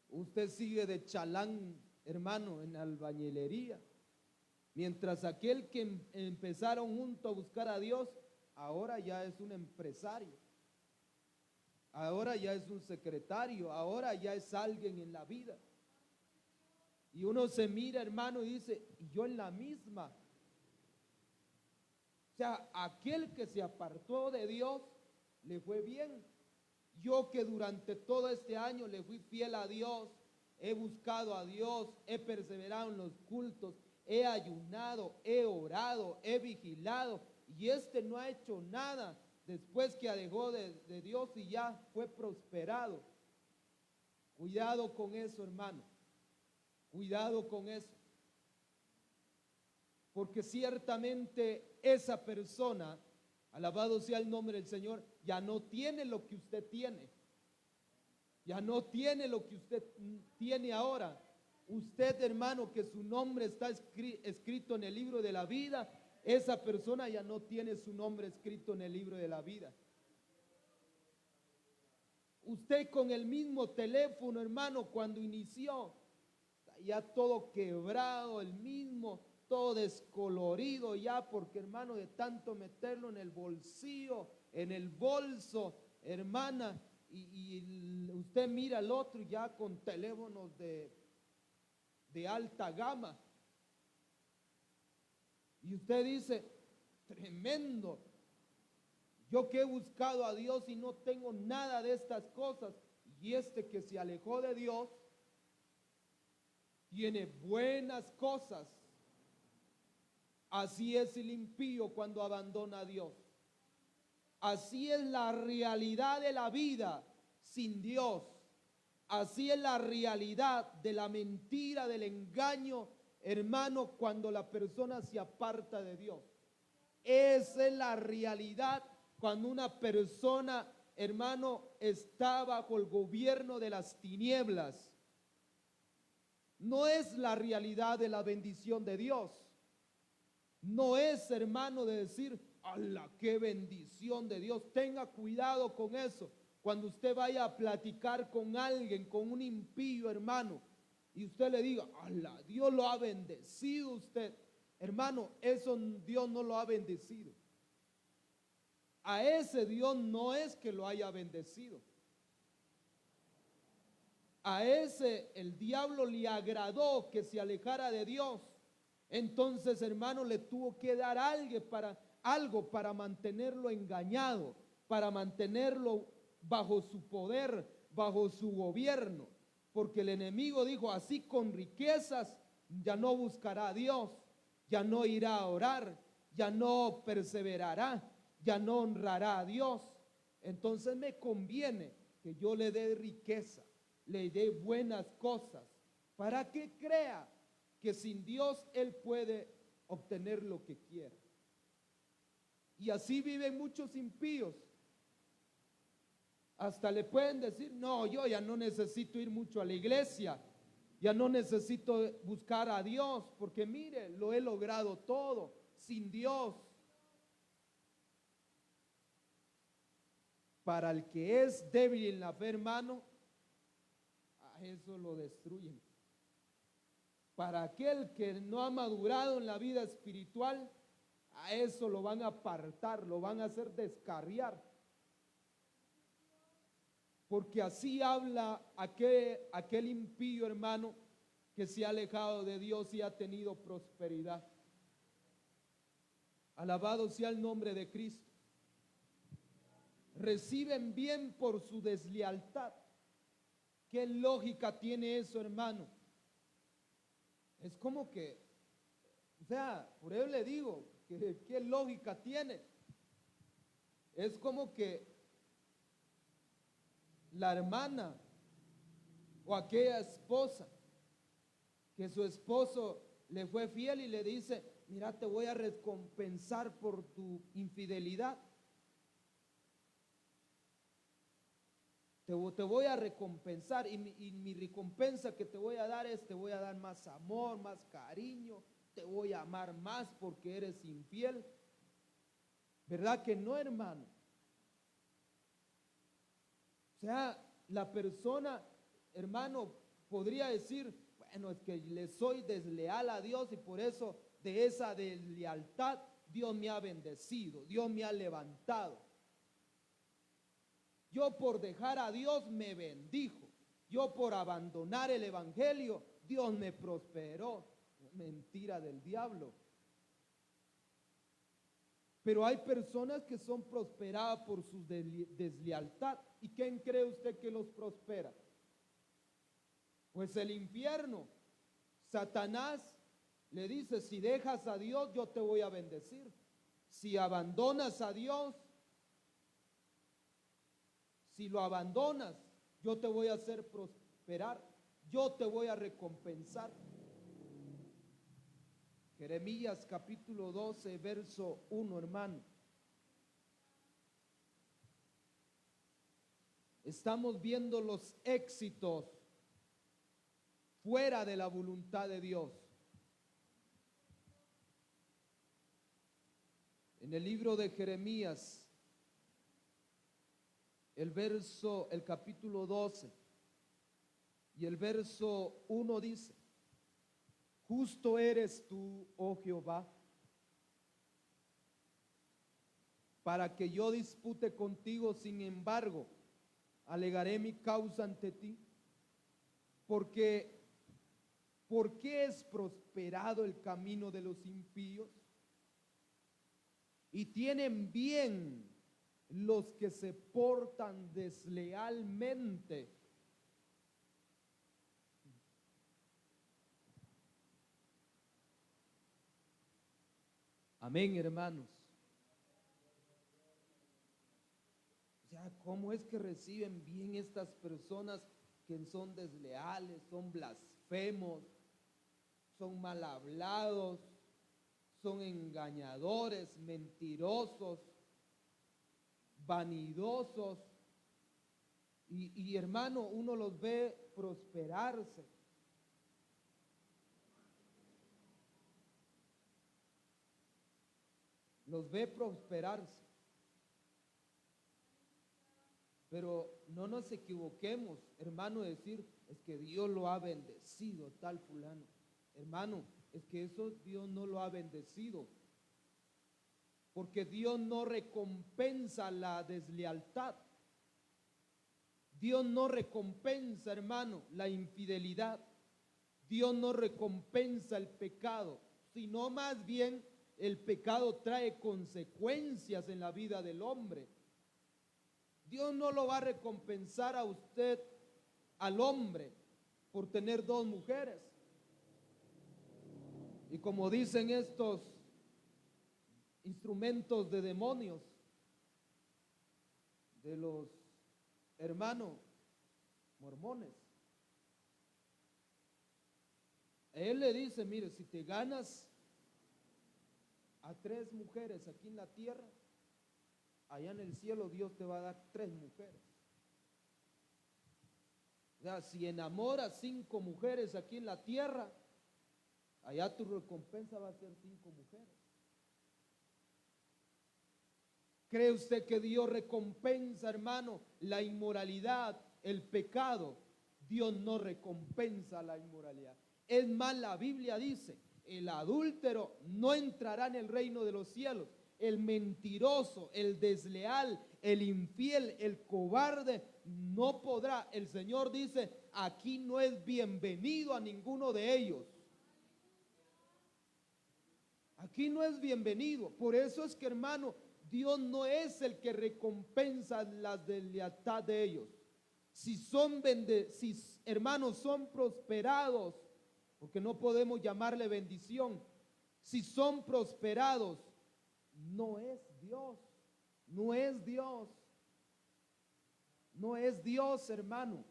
Usted sigue de chalán, hermano, en albañilería, mientras aquel que empezaron juntos a buscar a Dios, ahora ya es un empresario, ahora ya es un secretario, ahora ya es alguien en la vida. Y uno se mira, hermano, y dice, y yo en la misma. O sea, aquel que se apartó de Dios, le fue bien. Yo que durante todo este año le fui fiel a Dios, he buscado a Dios, he perseverado en los cultos, he ayunado, he orado, he vigilado, y este no ha hecho nada después que alejó de Dios y ya fue prosperado. Cuidado con eso, hermano. Cuidado con eso. Porque ciertamente esa persona, alabado sea el nombre del Señor, ya no tiene lo que usted tiene. Ya no tiene lo que usted tiene ahora. Usted, hermano, que su nombre está escrito en el libro de la vida, esa persona ya no tiene su nombre escrito en el libro de la vida. Usted con el mismo teléfono, hermano, cuando inició, ya todo quebrado, el mismo, todo descolorido ya, porque hermano, de tanto meterlo en el bolsillo, en el bolso, hermana, y usted mira al otro ya con teléfonos de alta gama. Y usted dice, tremendo, yo que he buscado a Dios y no tengo nada de estas cosas, y este que se alejó de Dios, tiene buenas cosas. Así es el impío cuando abandona a Dios. Así es la realidad de la vida sin Dios. Así es la realidad de la mentira, del engaño, hermano, cuando la persona se aparta de Dios. Esa es la realidad cuando una persona, hermano, está bajo el gobierno de las tinieblas. No es la realidad de la bendición de Dios. No es, hermano, de decir, ¡ala, qué bendición de Dios! Tenga cuidado con eso. Cuando usted vaya a platicar con alguien, con un impío, hermano, y usted le diga, ¡ala, Dios lo ha bendecido usted! Hermano, eso Dios no lo ha bendecido. A ese Dios no es que lo haya bendecido. A ese el diablo le agradó que se alejara de Dios. Entonces, hermano, le tuvo que dar algo para mantenerlo engañado, para mantenerlo bajo su poder, bajo su gobierno. Porque el enemigo dijo, así con riquezas ya no buscará a Dios, ya no irá a orar, ya no perseverará, ya no honrará a Dios. Entonces me conviene que yo le dé riqueza, le dé buenas cosas, para que crea que sin Dios él puede obtener lo que quiera. Y así viven muchos impíos. Hasta le pueden decir, no, yo ya no necesito ir mucho a la iglesia, ya no necesito buscar a Dios, porque mire, lo he logrado todo sin Dios. Para el que es débil en la fe, hermano, a eso lo destruyen. Para aquel que no ha madurado en la vida espiritual, a eso lo van a apartar, lo van a hacer descarriar. Porque así habla aquel impío, hermano, que se ha alejado de Dios y ha tenido prosperidad. Alabado sea el nombre de Cristo. Reciben bien por su deslealtad. ¿Qué lógica tiene eso, hermano? Es como que, o sea, por eso le digo, ¿qué lógica tiene? Es como que la hermana o aquella esposa que su esposo le fue fiel y le dice, mira, te voy a recompensar por tu infidelidad. Te voy a recompensar y mi recompensa que te voy a dar es, te voy a dar más amor, más cariño, te voy a amar más porque eres infiel. ¿Verdad que no, hermano? O sea, la persona, hermano, podría decir, bueno, es que le soy desleal a Dios y por eso de esa deslealtad Dios me ha bendecido, Dios me ha levantado. Yo por dejar a Dios me bendijo. Yo por abandonar el evangelio, Dios me prosperó. Mentira del diablo. Pero hay personas que son prosperadas por su deslealtad. ¿Y quién cree usted que los prospera? Pues el infierno. Satanás le dice, si dejas a Dios, yo te voy a bendecir. Si abandonas a Dios, si lo abandonas, yo te voy a hacer prosperar, yo te voy a recompensar. Jeremías capítulo 12, verso 1, hermano. Estamos viendo los éxitos fuera de la voluntad de Dios. En el libro de Jeremías, el capítulo 12 y el verso 1 dice: justo eres tú, oh Jehová, para que yo dispute contigo, sin embargo, alegaré mi causa ante ti, porque ¿por qué es prosperado el camino de los impíos? Y tienen bien los que se portan deslealmente. Amén, hermanos. O sea, ¿cómo es que reciben bien estas personas que son desleales, son blasfemos, son mal hablados, son engañadores, mentirosos, vanidosos? Y hermano, uno los ve prosperarse. Los ve prosperarse. Pero no nos equivoquemos, hermano, decir, es que Dios lo ha bendecido, tal fulano. Hermano, es que eso Dios no lo ha bendecido. Porque Dios no recompensa la deslealtad. Dios no recompensa, hermano, la infidelidad. Dios no recompensa el pecado, sino más bien el pecado trae consecuencias en la vida del hombre. Dios no lo va a recompensar a usted, al hombre, por tener dos mujeres. Y como dicen estos instrumentos de demonios, de los hermanos mormones, él le dice, mire, si te ganas a 3 mujeres aquí en la tierra, allá en el cielo Dios te va a dar 3 mujeres. O sea, si enamoras 5 mujeres aquí en la tierra, allá tu recompensa va a ser 5 mujeres. ¿Cree usted que Dios recompensa, hermano, la inmoralidad, el pecado? Dios no recompensa la inmoralidad. Es más, la Biblia dice, el adúltero no entrará en el reino de los cielos. El mentiroso, el desleal, el infiel, el cobarde no podrá. El Señor dice, aquí no es bienvenido a ninguno de ellos. Aquí no es bienvenido. Por eso es que, hermano, Dios no es el que recompensa la deslealtad de ellos. Si hermanos son prosperados, porque no podemos llamarle bendición, si son prosperados, no es Dios, no es Dios, no es Dios, hermano.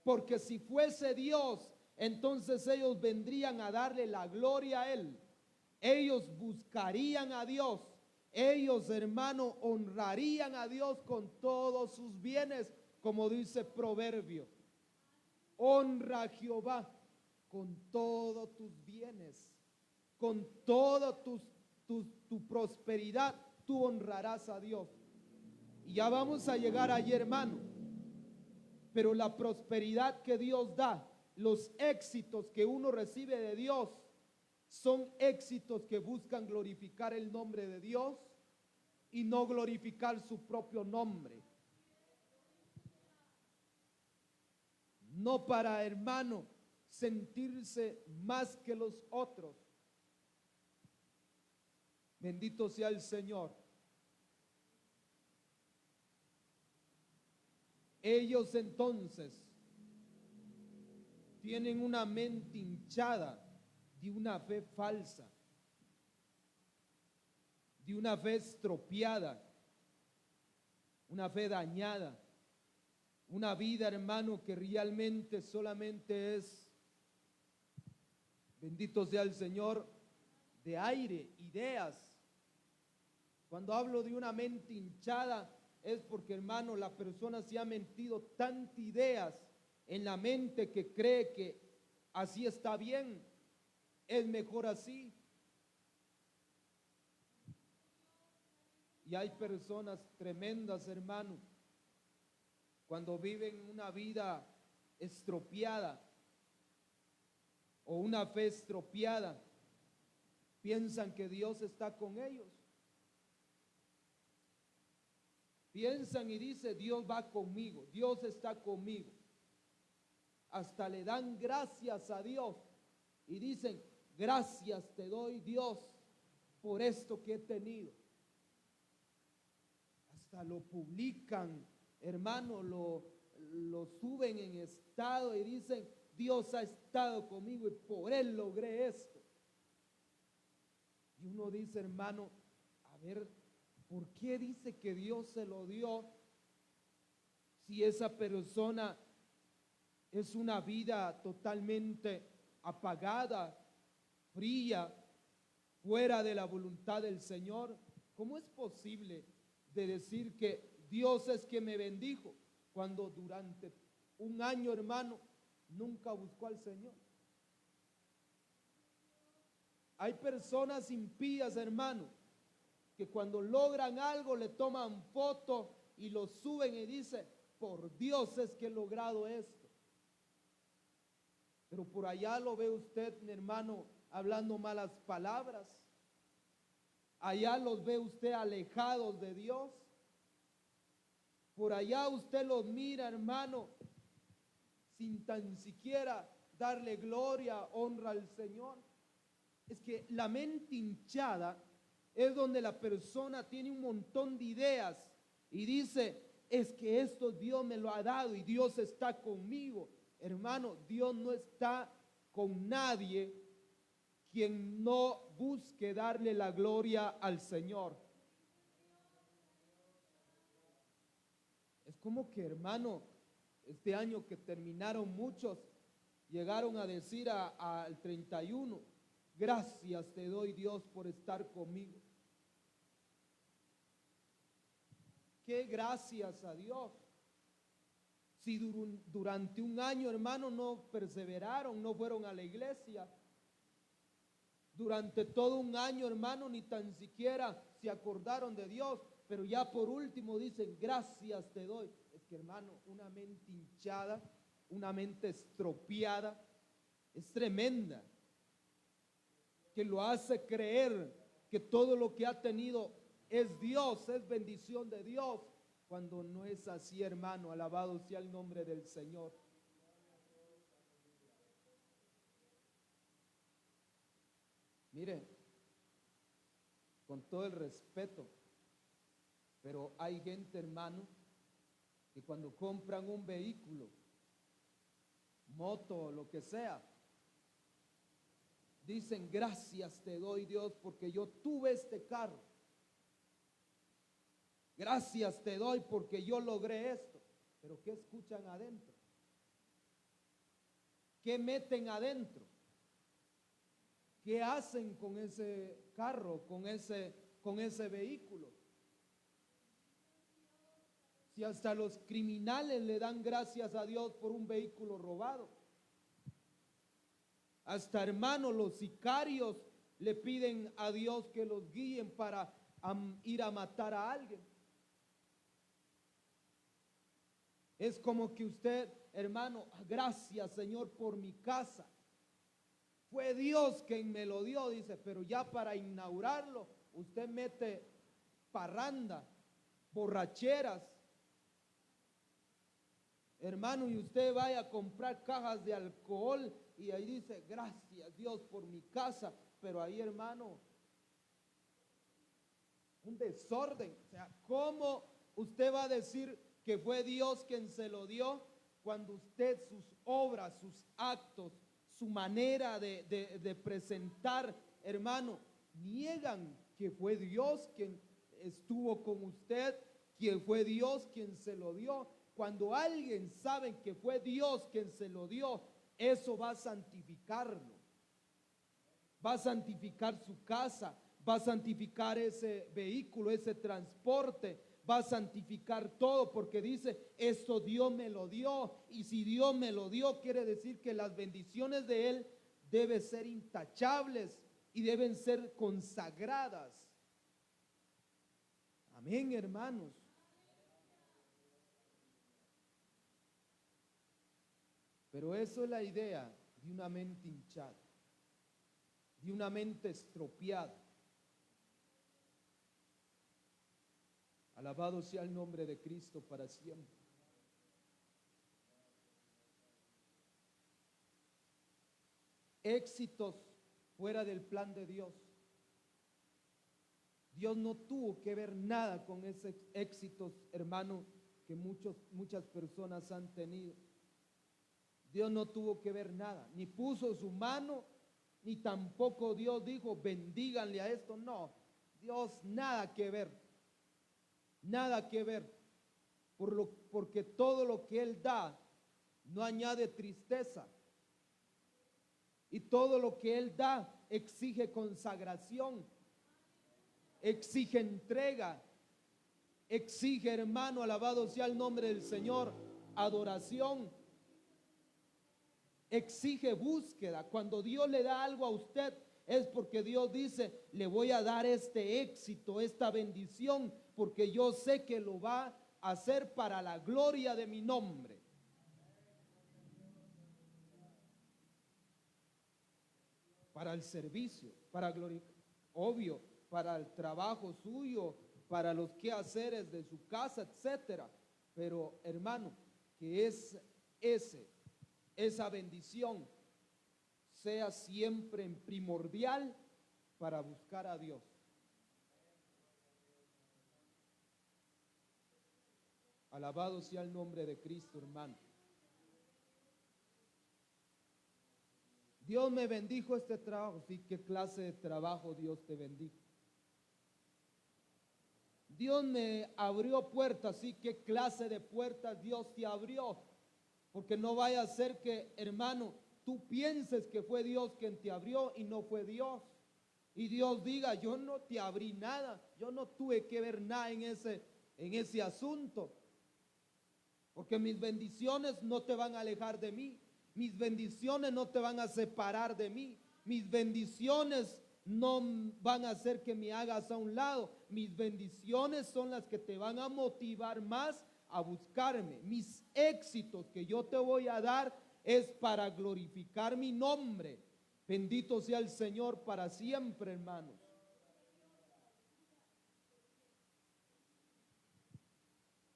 Porque si fuese Dios, entonces ellos vendrían a darle la gloria a Él. Ellos buscarían a Dios. Ellos, hermano, honrarían a Dios con todos sus bienes, como dice Proverbio. Honra a Jehová con todos tus bienes, con toda tu prosperidad, tú honrarás a Dios. Y ya vamos a llegar allí, hermano. Pero la prosperidad que Dios da, los éxitos que uno recibe de Dios, son éxitos que buscan glorificar el nombre de Dios y no glorificar su propio nombre. No para, hermano, sentirse más que los otros. Bendito sea el Señor. Ellos entonces tienen una mente hinchada de una fe falsa, de una fe estropeada, una fe dañada, una vida, hermano, que realmente solamente es, bendito sea el Señor, de aire, ideas. Cuando hablo de una mente hinchada, es porque, hermano, la persona se ha metido tantas ideas en la mente que cree que así está bien, es mejor así. Y hay personas tremendas, hermano, cuando viven una vida estropeada o una fe estropeada, piensan que Dios está con ellos. Piensan y dicen, Dios va conmigo, Dios está conmigo. Hasta le dan gracias a Dios y dicen, gracias te doy, Dios, por esto que he tenido. Hasta lo publican, hermano, lo suben en estado y dicen, Dios ha estado conmigo y por él logré esto. Y uno dice, hermano, a ver, ¿por qué dice que Dios se lo dio si esa persona es una vida totalmente apagada, fría, fuera de la voluntad del Señor? ¿Cómo es posible de decir que Dios es que me bendijo cuando durante un año, hermano, nunca buscó al Señor? Hay personas impías, hermano, que cuando logran algo le toman foto y lo suben y dicen, por Dios es que he logrado esto. Pero por allá lo ve usted, mi hermano, hablando malas palabras. Allá los ve usted alejados de Dios. Por allá usted los mira, hermano, sin tan siquiera darle gloria, honra al Señor. Es que la mente hinchada es donde la persona tiene un montón de ideas y dice, es que esto Dios me lo ha dado y Dios está conmigo. Hermano, Dios no está con nadie quien no busque darle la gloria al Señor. Es como que, hermano, este año que terminaron muchos, llegaron a decir al 31, gracias te doy, Dios, por estar conmigo. Qué gracias a Dios. Si durante un año, hermano, no perseveraron, no fueron a la iglesia. Durante todo un año, hermano, ni tan siquiera se acordaron de Dios. Pero ya por último dicen, gracias te doy. Es que, hermano, una mente hinchada, una mente estropeada, es tremenda. Que lo hace creer que todo lo que ha tenido es Dios, es bendición de Dios, cuando no es así, hermano. Alabado sea el nombre del Señor. Mire, con todo el respeto, pero hay gente, hermano, que cuando compran un vehículo, moto o lo que sea, dicen, gracias te doy, Dios, porque yo tuve este carro. Gracias te doy porque yo logré esto. Pero ¿qué escuchan adentro? ¿Qué meten adentro? ¿Qué hacen con ese carro, con ese vehículo? Si hasta los criminales le dan gracias a Dios por un vehículo robado. Hasta hermano, los sicarios le piden a Dios que los guíen para ir a matar a alguien. Es como que usted, hermano, gracias Señor por mi casa. Fue Dios quien me lo dio, dice, pero ya para inaugurarlo, usted mete parranda, borracheras. Hermano, y usted vaya a comprar cajas de alcohol y ahí dice, gracias Dios por mi casa, pero ahí, hermano, un desorden. O sea, ¿cómo usted va a decir que fue Dios quien se lo dio cuando usted sus obras, sus actos, su manera de presentar, hermano, niegan que fue Dios quien estuvo con usted, quien fue Dios quien se lo dio? Cuando alguien sabe que fue Dios quien se lo dio, eso va a santificarlo, va a santificar su casa, va a santificar ese vehículo, ese transporte, va a santificar todo, porque dice, esto Dios me lo dio, y si Dios me lo dio, quiere decir que las bendiciones de Él deben ser intachables y deben ser consagradas. Amén, hermanos. Pero eso es la idea de una mente hinchada, de una mente estropeada. Alabado sea el nombre de Cristo para siempre. Éxitos fuera del plan de Dios. Dios no tuvo que ver nada con esos éxitos, hermano, que muchas personas han tenido. Dios no tuvo que ver nada, ni puso su mano, ni tampoco Dios dijo, bendíganle a esto. No, Dios nada que ver, nada que ver, porque todo lo que Él da no añade tristeza, y todo lo que Él da exige consagración, exige entrega, exige, hermano, alabado sea el nombre del Señor, adoración. Exige búsqueda. Cuando Dios le da algo a usted, es porque Dios dice, le voy a dar este éxito, esta bendición, porque yo sé que lo va a hacer para la gloria de mi nombre. Para el servicio, para gloria, obvio, para el trabajo suyo, para los quehaceres de su casa, etcétera. Pero, hermano, que esa bendición sea siempre en primordial para buscar a Dios. Alabado sea el nombre de Cristo, hermano. Dios me bendijo este trabajo. Sí, ¿qué clase de trabajo Dios te bendijo? Dios me abrió puertas. Sí, ¿qué clase de puertas Dios te abrió? Porque no vaya a ser que, hermano, tú pienses que fue Dios quien te abrió y no fue Dios. Y Dios diga, yo no te abrí nada, yo no tuve que ver nada en ese asunto. Porque mis bendiciones no te van a alejar de mí. Mis bendiciones no te van a separar de mí. Mis bendiciones no van a hacer que me hagas a un lado. Mis bendiciones son las que te van a motivar más a buscarme. Mis éxitos que yo te voy a dar es para glorificar mi nombre. Bendito sea el Señor para siempre, hermanos.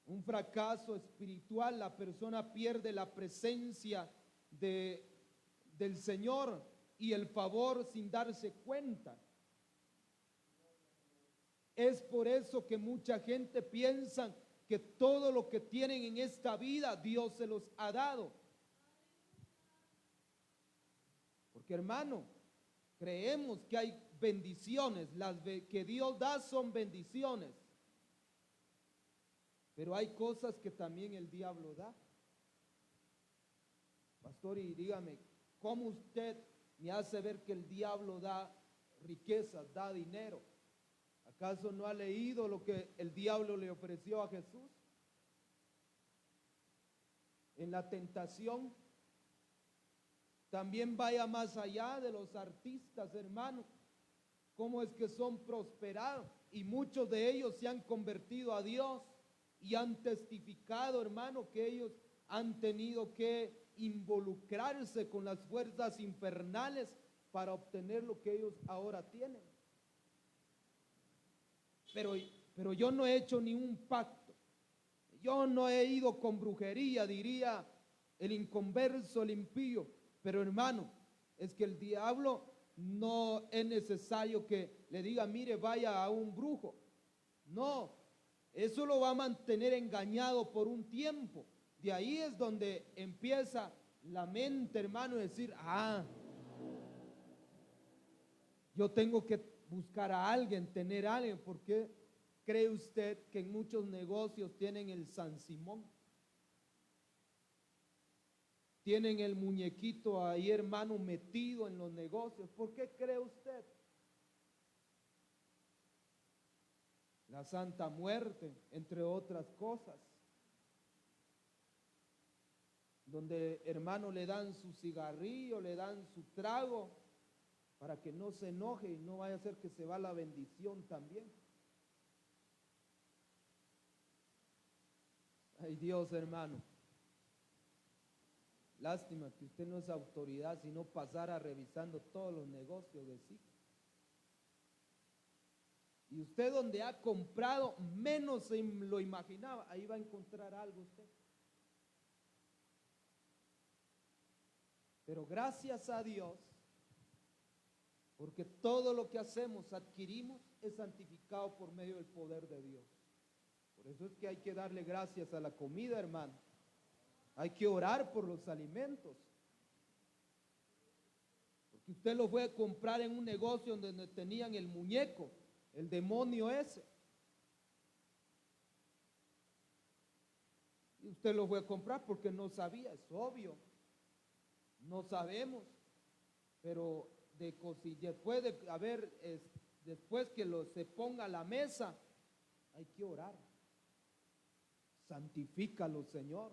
Un fracaso espiritual, la persona pierde la presencia del Señor y el favor sin darse cuenta. Es por eso que mucha gente piensa que todo lo que tienen en esta vida Dios se los ha dado. Porque, hermano, creemos que hay bendiciones, las que Dios da son bendiciones, pero hay cosas que también el diablo da. Pastor, y dígame, ¿cómo usted me hace ver que el diablo da riquezas, da dinero? ¿Acaso no ha leído lo que el diablo le ofreció a Jesús? En la tentación, También vaya más allá de los artistas, hermano. Cómo es que son prosperados. Y muchos de ellos se han convertido a Dios y han testificado, hermano, que ellos han tenido que involucrarse con las fuerzas infernales para obtener lo que ellos ahora tienen. Pero yo no he hecho ni un pacto. Yo no he ido con brujería, diría el inconverso, el impío. Pero hermano, es que el diablo no es necesario que le diga, mire, vaya a un brujo. No, eso lo va a mantener engañado por un tiempo. De ahí es donde empieza la mente, hermano, a decir, yo tengo que buscar a alguien, tener a alguien. ¿Por qué cree usted que en muchos negocios tienen el San Simón? Tienen el muñequito ahí, hermano, metido en los negocios. ¿Por qué cree usted? La Santa Muerte, entre otras cosas. Donde, hermano, le dan su cigarrillo, le dan su trago, para que no se enoje y no vaya a ser que se va la bendición también. Ay Dios, hermano. Lástima que usted no es autoridad, sino pasara revisando todos los negocios de sí. Y usted donde ha comprado menos se lo imaginaba, ahí va a encontrar algo usted. Pero gracias a Dios, porque todo lo que hacemos, adquirimos, es santificado por medio del poder de Dios. Por eso es que hay que darle gracias a la comida, hermano. Hay que orar por los alimentos. Porque usted lo fue a comprar en un negocio donde tenían el muñeco, el demonio ese. Y usted lo fue a comprar porque no sabía, es obvio. No sabemos. Pero después de haber, después que se ponga a la mesa, hay que orar. Santifícalo, Señor.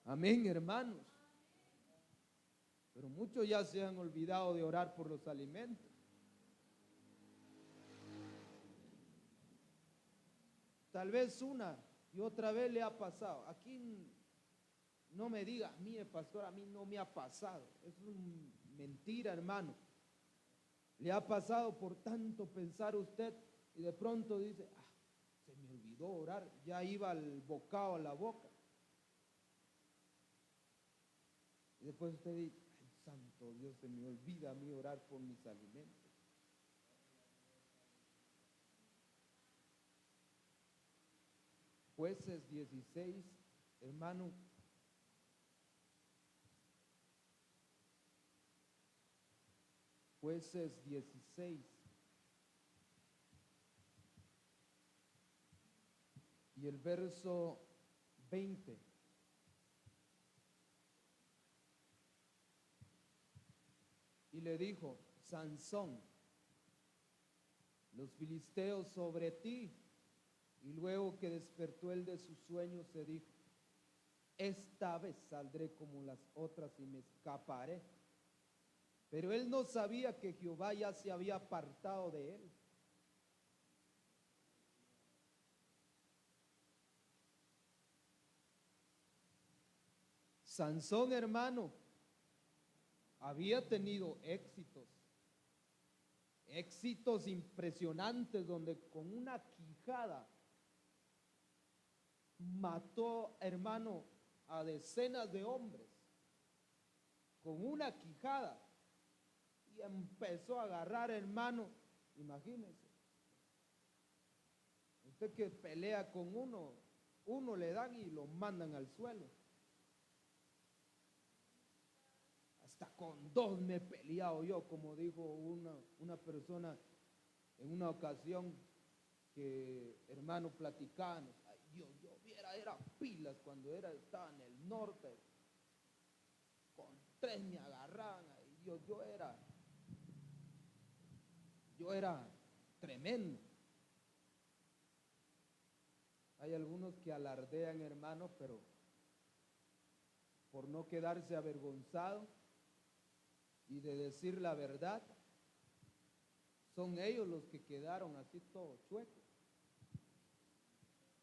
Amén, hermanos. Pero muchos ya se han olvidado de orar por los alimentos. Tal vez una y otra vez le ha pasado. Aquí no me diga, mire pastor, a mí no me ha pasado. Es mentira, hermano. Le ha pasado por tanto pensar usted y de pronto dice, se me olvidó orar, ya iba el bocado a la boca. Y después usted dice, ay, santo Dios, se me olvida a mí orar por mis alimentos. Jueces 16, hermano. Jueces 16. Y el verso 20. Y le dijo, Sansón, los filisteos sobre ti. Y luego que despertó él de su sueño, se dijo, esta vez saldré como las otras y me escaparé. Pero él no sabía que Jehová ya se había apartado de él. Sansón, hermano, había tenido éxitos impresionantes, donde con una quijada mató, hermano, a decenas de hombres, con una quijada, y empezó a agarrar, hermano, imagínense, usted que pelea con uno le dan y lo mandan al suelo. Hasta con dos me he peleado yo, como dijo una persona en una ocasión que, hermano, platicaban. Ay, Dios, yo viera, era pilas cuando estaba en el norte. Con tres me agarraban. Ay, Dios, yo era tremendo. Hay algunos que alardean, hermano, pero por no quedarse avergonzado y de decir la verdad, son ellos los que quedaron así todos chuecos.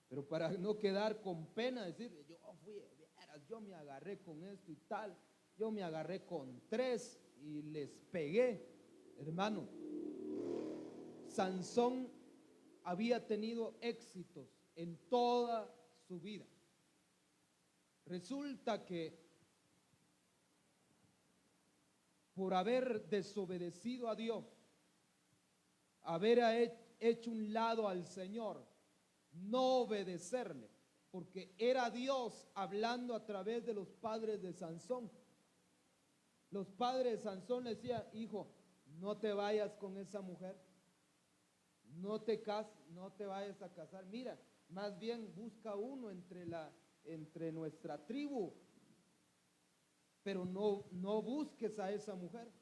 Pero para no quedar con pena, decir, yo me agarré con esto y tal, yo me agarré con 3 y les pegué. Hermano, Sansón había tenido éxitos en toda su vida. Resulta que por haber desobedecido a Dios, haber hecho un lado al Señor, no obedecerle, porque era Dios hablando a través de los padres de Sansón. Los padres de Sansón le decían, hijo, no te vayas con esa mujer, no te vayas a casar, mira, más bien busca uno entre nuestra tribu, pero no busques a esa mujer.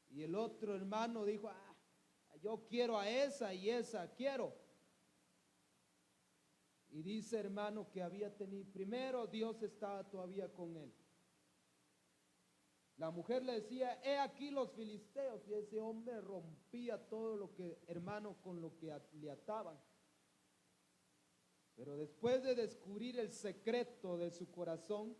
Y el otro hermano dijo, yo quiero a esa y esa quiero. Y dice, hermano, que había tenido, primero Dios estaba todavía con él. La mujer le decía, he aquí los filisteos, y ese hombre rompía todo lo que, hermano, con lo que le ataban. Pero después de descubrir el secreto de su corazón,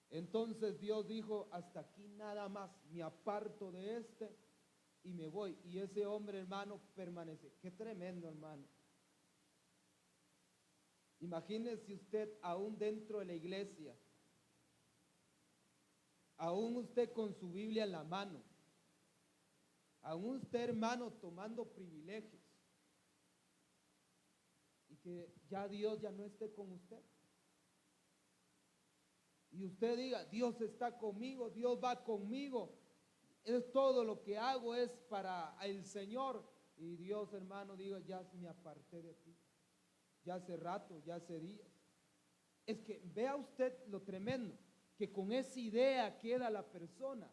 entonces Dios dijo, hasta aquí nada más, me aparto de este y me voy. Y ese hombre, hermano, permanece. Qué tremendo, hermano. Imagínese usted aún dentro de la iglesia, aún usted con su Biblia en la mano, aún usted, hermano, tomando privilegios, y que ya Dios ya no esté con usted. Y usted diga, Dios está conmigo, Dios va conmigo, es todo lo que hago es para el Señor. Y Dios, hermano, diga, ya me aparté de ti, ya hace rato, ya hace días. Es que vea usted lo tremendo, que con esa idea queda la persona.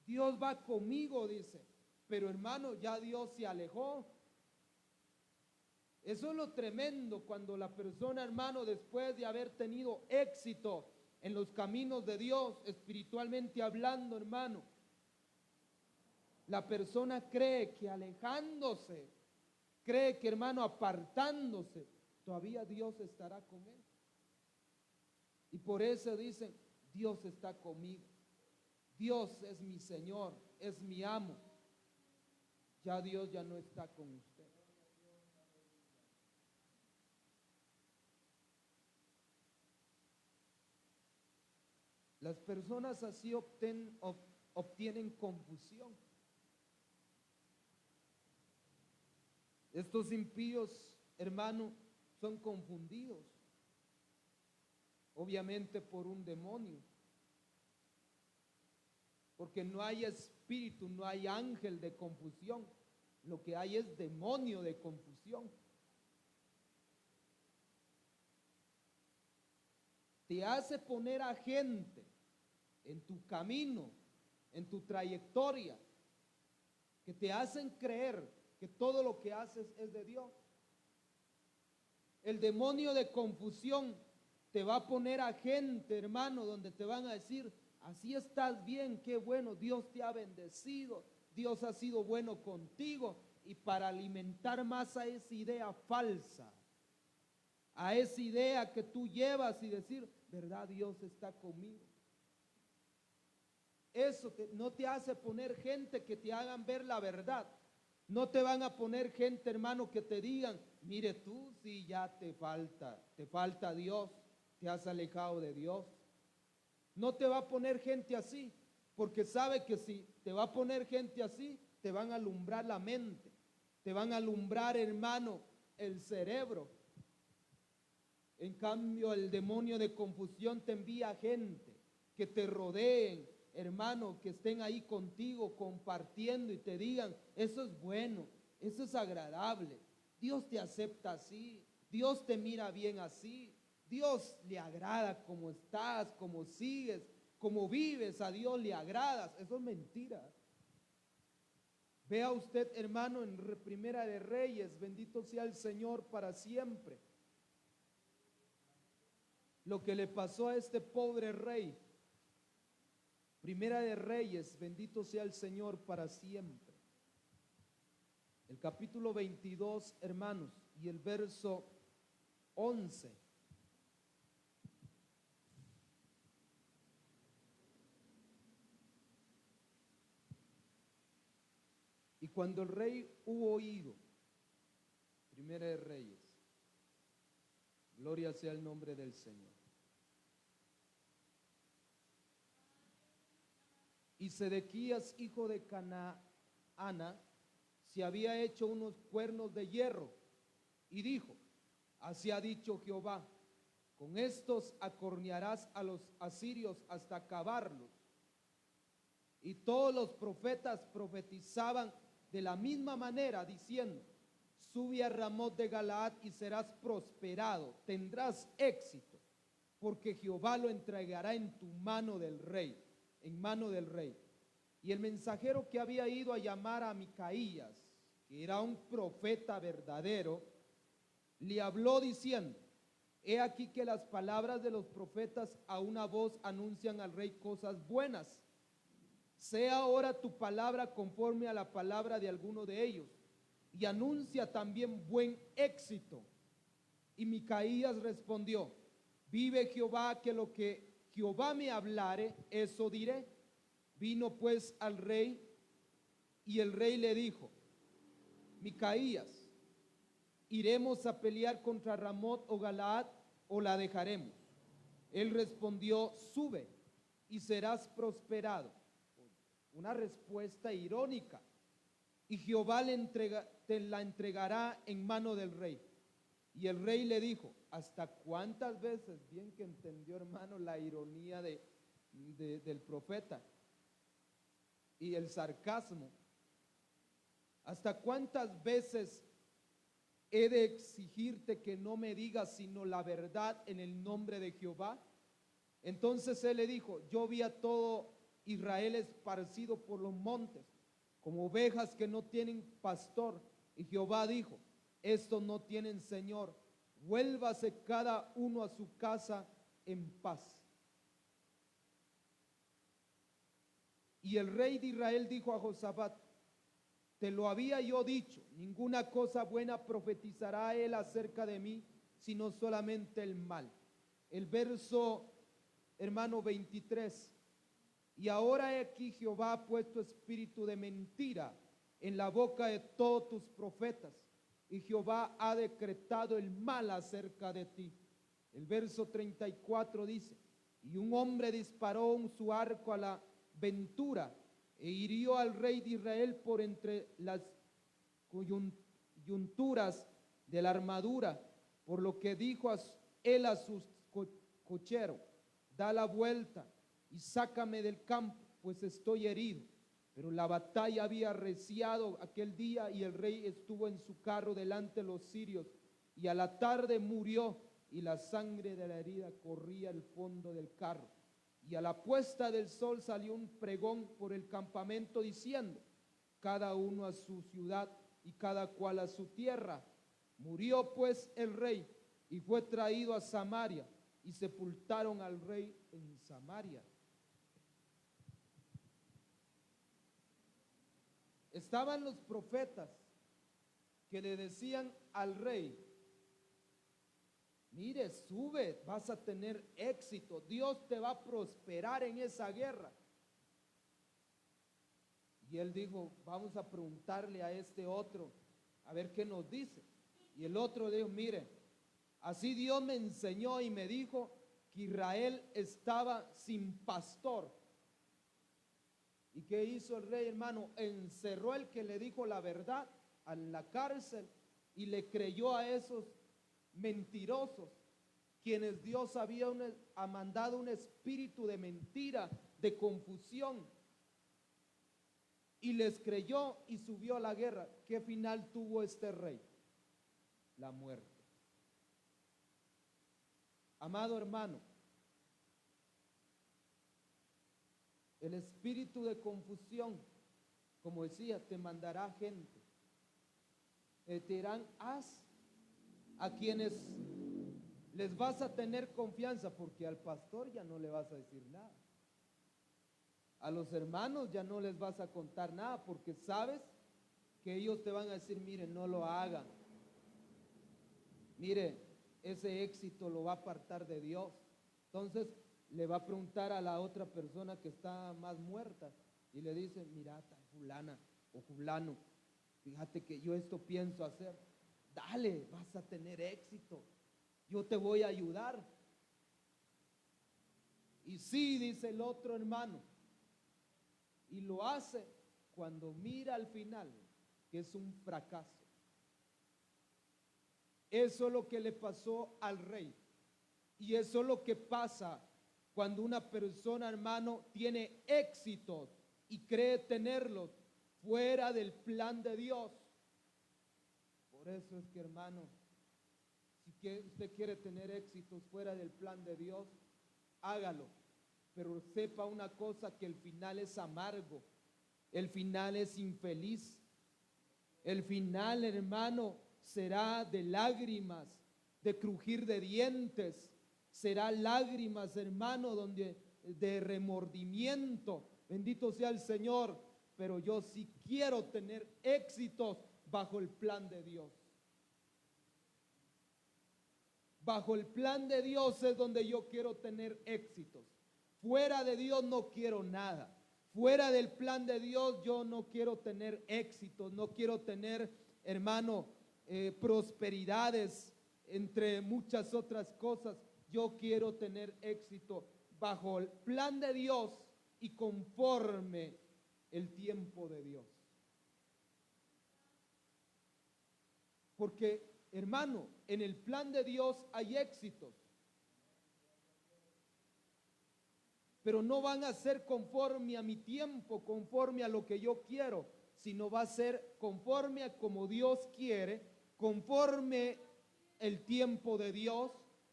Dios va conmigo, dice, pero hermano, ya Dios se alejó. Eso es lo tremendo cuando la persona, hermano, después de haber tenido éxito en los caminos de Dios, espiritualmente hablando, hermano, la persona cree que alejándose, cree que, hermano, apartándose, todavía Dios estará con él. Y por eso dicen, Dios está conmigo, Dios es mi Señor, es mi amo. Ya Dios ya no está con usted. Las personas así obtienen confusión. Estos impíos, hermano, son confundidos, obviamente por un demonio, porque no hay espíritu, no hay ángel de confusión, lo que hay es demonio de confusión. Te hace poner a gente en tu camino, en tu trayectoria, que te hacen creer que todo lo que haces es de Dios. El demonio de confusión te va a poner a gente, hermano, donde te van a decir, así estás bien, qué bueno, Dios te ha bendecido, Dios ha sido bueno contigo, y para alimentar más a esa idea falsa, a esa idea que tú llevas y decir, ¿verdad? Dios está conmigo. Eso no te hace poner gente que te hagan ver la verdad. No te van a poner gente, hermano, que te digan, mire tú, si ya te falta Dios, te has alejado de Dios. No te va a poner gente así, porque sabe que si te va a poner gente así, te van a alumbrar la mente, te van a alumbrar, hermano, el cerebro. En cambio, el demonio de confusión te envía gente que te rodeen, hermano, que estén ahí contigo compartiendo y te digan, eso es bueno, eso es agradable, Dios te acepta así, Dios te mira bien así, Dios le agrada como estás, como sigues, como vives, a Dios le agradas. Eso es mentira. Vea usted, hermano, en Primera de Reyes, bendito sea el Señor para siempre. lo que le pasó a este pobre rey. Primera de Reyes, bendito sea el Señor para siempre. El capítulo 22, hermanos, y el verso 11. Y cuando el rey hubo oído, Primera de Reyes, gloria sea el nombre del Señor. Y Sedequías, hijo de Canaana, se había hecho unos cuernos de hierro y dijo: así ha dicho Jehová, con estos acornearás a los asirios hasta acabarlos. Y todos los profetas profetizaban de la misma manera, diciendo: sube a Ramot de Galaad y serás prosperado, tendrás éxito, porque Jehová lo entregará en tu mano del rey, en mano del rey. Y el mensajero que había ido a llamar a Micaías, que era un profeta verdadero, le habló diciendo: he aquí que las palabras de los profetas a una voz anuncian al rey cosas buenas. Sea ahora tu palabra conforme a la palabra de alguno de ellos, y anuncia también buen éxito. Y Micaías respondió: vive Jehová, que lo que Jehová me hablare, eso diré. Vino pues al rey, y el rey le dijo: Micaías, ¿iremos a pelear contra Ramot o Galaad, o la dejaremos? Él respondió: sube y serás prosperado. Una respuesta irónica. Y Jehová te la entregará en mano del rey. Y el rey le dijo: ¿hasta cuántas veces? Bien que entendió, hermano, la ironía del profeta y el sarcasmo. ¿Hasta cuántas veces he de exigirte que no me digas sino la verdad en el nombre de Jehová? Entonces él le dijo: yo vi a todo Israel esparcido por los montes, como ovejas que no tienen pastor. Y Jehová dijo: estos no tienen señor, vuélvase cada uno a su casa en paz. Y el rey de Israel dijo a Josafat: te lo había yo dicho, ninguna cosa buena profetizará él acerca de mí, sino solamente el mal. El verso, hermano, 23. Y ahora he aquí, Jehová ha puesto espíritu de mentira en la boca de todos tus profetas, y Jehová ha decretado el mal acerca de ti. El verso 34 dice: y un hombre disparó su arco a la ventura e hirió al rey de Israel por entre las coyunturas de la armadura, por lo que dijo él a sus cocheros: da la vuelta y sácame del campo, pues estoy herido. Pero la batalla había arreciado aquel día, y el rey estuvo en su carro delante de los sirios, y a la tarde murió, y la sangre de la herida corría al fondo del carro. Y a la puesta del sol salió un pregón por el campamento diciendo: cada uno a su ciudad y cada cual a su tierra. Murió pues el rey y fue traído a Samaria, y sepultaron al rey en Samaria. Estaban los profetas que le decían al rey: mire, sube, vas a tener éxito, Dios te va a prosperar en esa guerra. Y él dijo: vamos a preguntarle a este otro, a ver qué nos dice. Y el otro dijo: mire, así Dios me enseñó y me dijo que Israel estaba sin pastor. ¿Y qué hizo el rey, hermano? Encerró al que le dijo la verdad a la cárcel, y le creyó a esos mentirosos, quienes Dios había mandado un espíritu de mentira, de confusión, y les creyó y subió a la guerra. ¿Qué final tuvo este rey? La muerte. Amado hermano, el espíritu de confusión, como decía, te mandará gente, te dirán: haz, a quienes les vas a tener confianza porque al pastor ya no le vas a decir nada. A los hermanos ya no les vas a contar nada porque sabes que ellos te van a decir, mire, no lo hagan. Mire, ese éxito lo va a apartar de Dios. Entonces le va a preguntar a la otra persona que está más muerta y le dice, mira, tal fulana o fulano, fíjate que yo esto pienso hacer. Dale, vas a tener éxito. Yo te voy a ayudar. Y sí, dice el otro hermano, y lo hace cuando mira al final que es un fracaso. Eso es lo que le pasó al rey. Y eso es lo que pasa cuando una persona, hermano, tiene éxitos y cree tenerlos fuera del plan de Dios. Por eso es que, hermano, si usted quiere tener éxitos fuera del plan de Dios, hágalo. Pero sepa una cosa, que el final es amargo, el final es infeliz, el final, hermano, será de lágrimas, de crujir de dientes, será lágrimas, hermano, donde de remordimiento. Bendito sea el Señor, pero yo sí quiero tener éxitos bajo el plan de Dios. Bajo el plan de Dios es donde yo quiero tener éxitos. Fuera de Dios no quiero nada. Fuera del plan de Dios yo no quiero tener éxitos, no quiero tener, hermano, prosperidades, entre muchas otras cosas. Yo quiero tener éxito bajo el plan de Dios y conforme el tiempo de Dios. Porque, hermano, en el plan de Dios hay éxitos, pero no van a ser conforme a mi tiempo, conforme a lo que yo quiero, sino va a ser conforme a como Dios quiere, conforme el tiempo de Dios,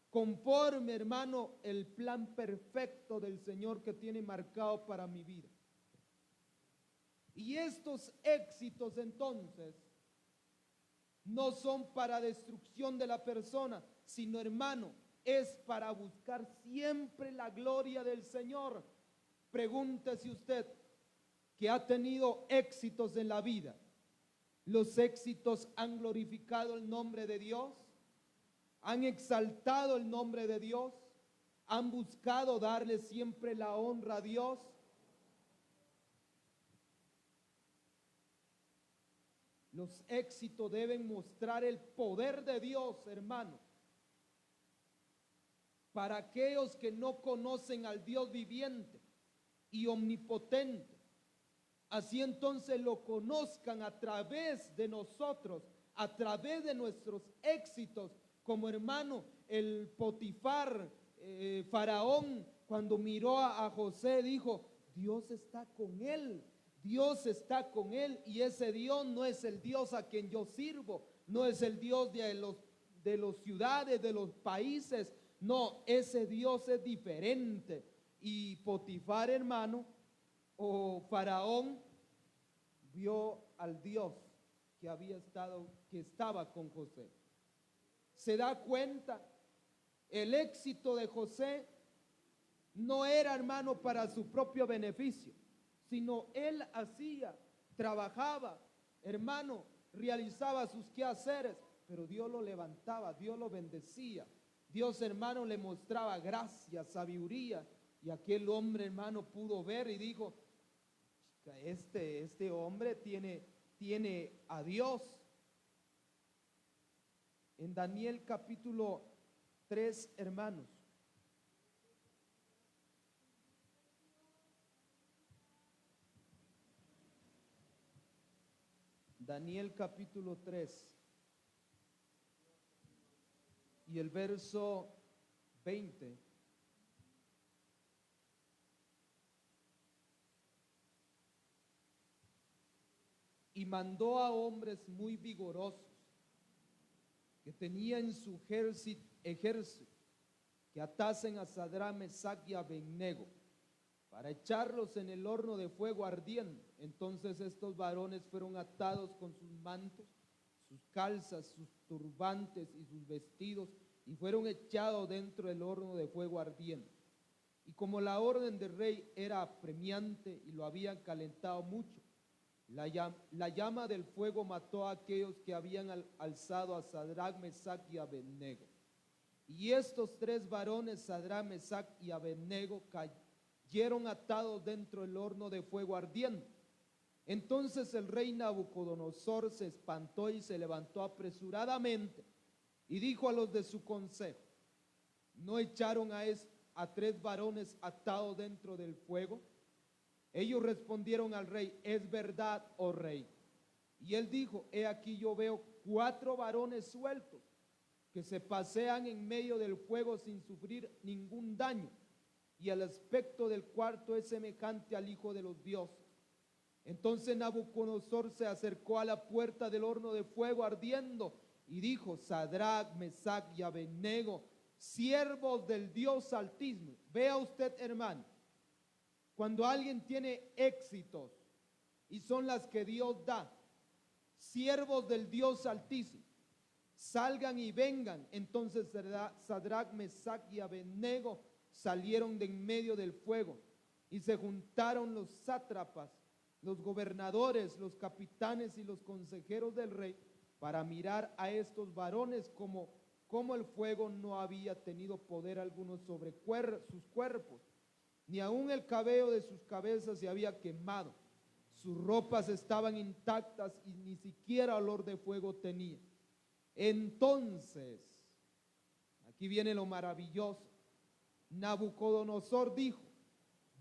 conforme, hermano, el plan perfecto del Señor que tiene marcado para mi vida. Y estos éxitos entonces no son para destrucción de la persona, sino, hermano, es para buscar siempre la gloria del Señor. Pregúntese usted que ha tenido éxitos en la vida. ¿Los éxitos han glorificado el nombre de Dios? ¿Han exaltado el nombre de Dios? ¿Han buscado darle siempre la honra a Dios? Los éxitos deben mostrar el poder de Dios, hermano. Para aquellos que no conocen al Dios viviente y omnipotente, así entonces lo conozcan a través de nosotros, a través de nuestros éxitos, como, hermano, el Potifar, Faraón, cuando miró a José, dijo, Dios está con él, Dios está con él, y ese Dios no es el Dios a quien yo sirvo, no es el Dios de los ciudades, de los países. No, ese Dios es diferente. Y Potifar, hermano, o Faraón, vio al Dios que estaba con José. Se da cuenta, el éxito de José no era, hermano, para su propio beneficio, sino él trabajaba, hermano, realizaba sus quehaceres, pero Dios lo levantaba, Dios lo bendecía. Dios, hermano, le mostraba gracia, sabiduría, y aquel hombre, hermano, pudo ver y dijo, este hombre tiene a Dios. En Daniel capítulo 3, hermanos. Daniel capítulo 3. Y el verso 20. Y mandó a hombres muy vigorosos que tenía en su ejército que atasen a Sadrach, Mesach y Abednego para echarlos en el horno de fuego ardiente. Entonces estos varones fueron atados con sus mantos, sus calzas, sus turbantes y sus vestidos, y fueron echados dentro del horno de fuego ardiente. Y como la orden del rey era apremiante y lo habían calentado mucho, la llama del fuego mató a aquellos que habían alzado a Sadrach, Mesach y Abednego. Y estos tres varones, Sadrach, Mesach y Abednego, cayeron atados dentro del horno de fuego ardiente. Entonces el rey Nabucodonosor se espantó y se levantó apresuradamente y dijo a los de su consejo: ¿no echaron a tres varones atados dentro del fuego? Ellos respondieron al rey: es verdad, oh rey. Y él dijo: he aquí yo veo 4 varones sueltos que se pasean en medio del fuego sin sufrir ningún daño, y el aspecto del cuarto es semejante al Hijo de los dioses. Entonces Nabucodonosor se acercó a la puerta del horno de fuego ardiendo y dijo: Sadrach, Mesach y Abednego, siervos del Dios Altísimo. Vea usted, hermano, cuando alguien tiene éxitos, y son las que Dios da, siervos del Dios Altísimo, salgan y vengan. Entonces Sadrach, Mesach y Abednego salieron de en medio del fuego, y se juntaron los sátrapas, los gobernadores, los capitanes y los consejeros del rey para mirar a estos varones, como el fuego no había tenido poder alguno sobre sus cuerpos, ni aun el cabello de sus cabezas se había quemado. Sus ropas estaban intactas y ni siquiera olor de fuego tenía. Entonces, aquí viene lo maravilloso. Nabucodonosor dijo: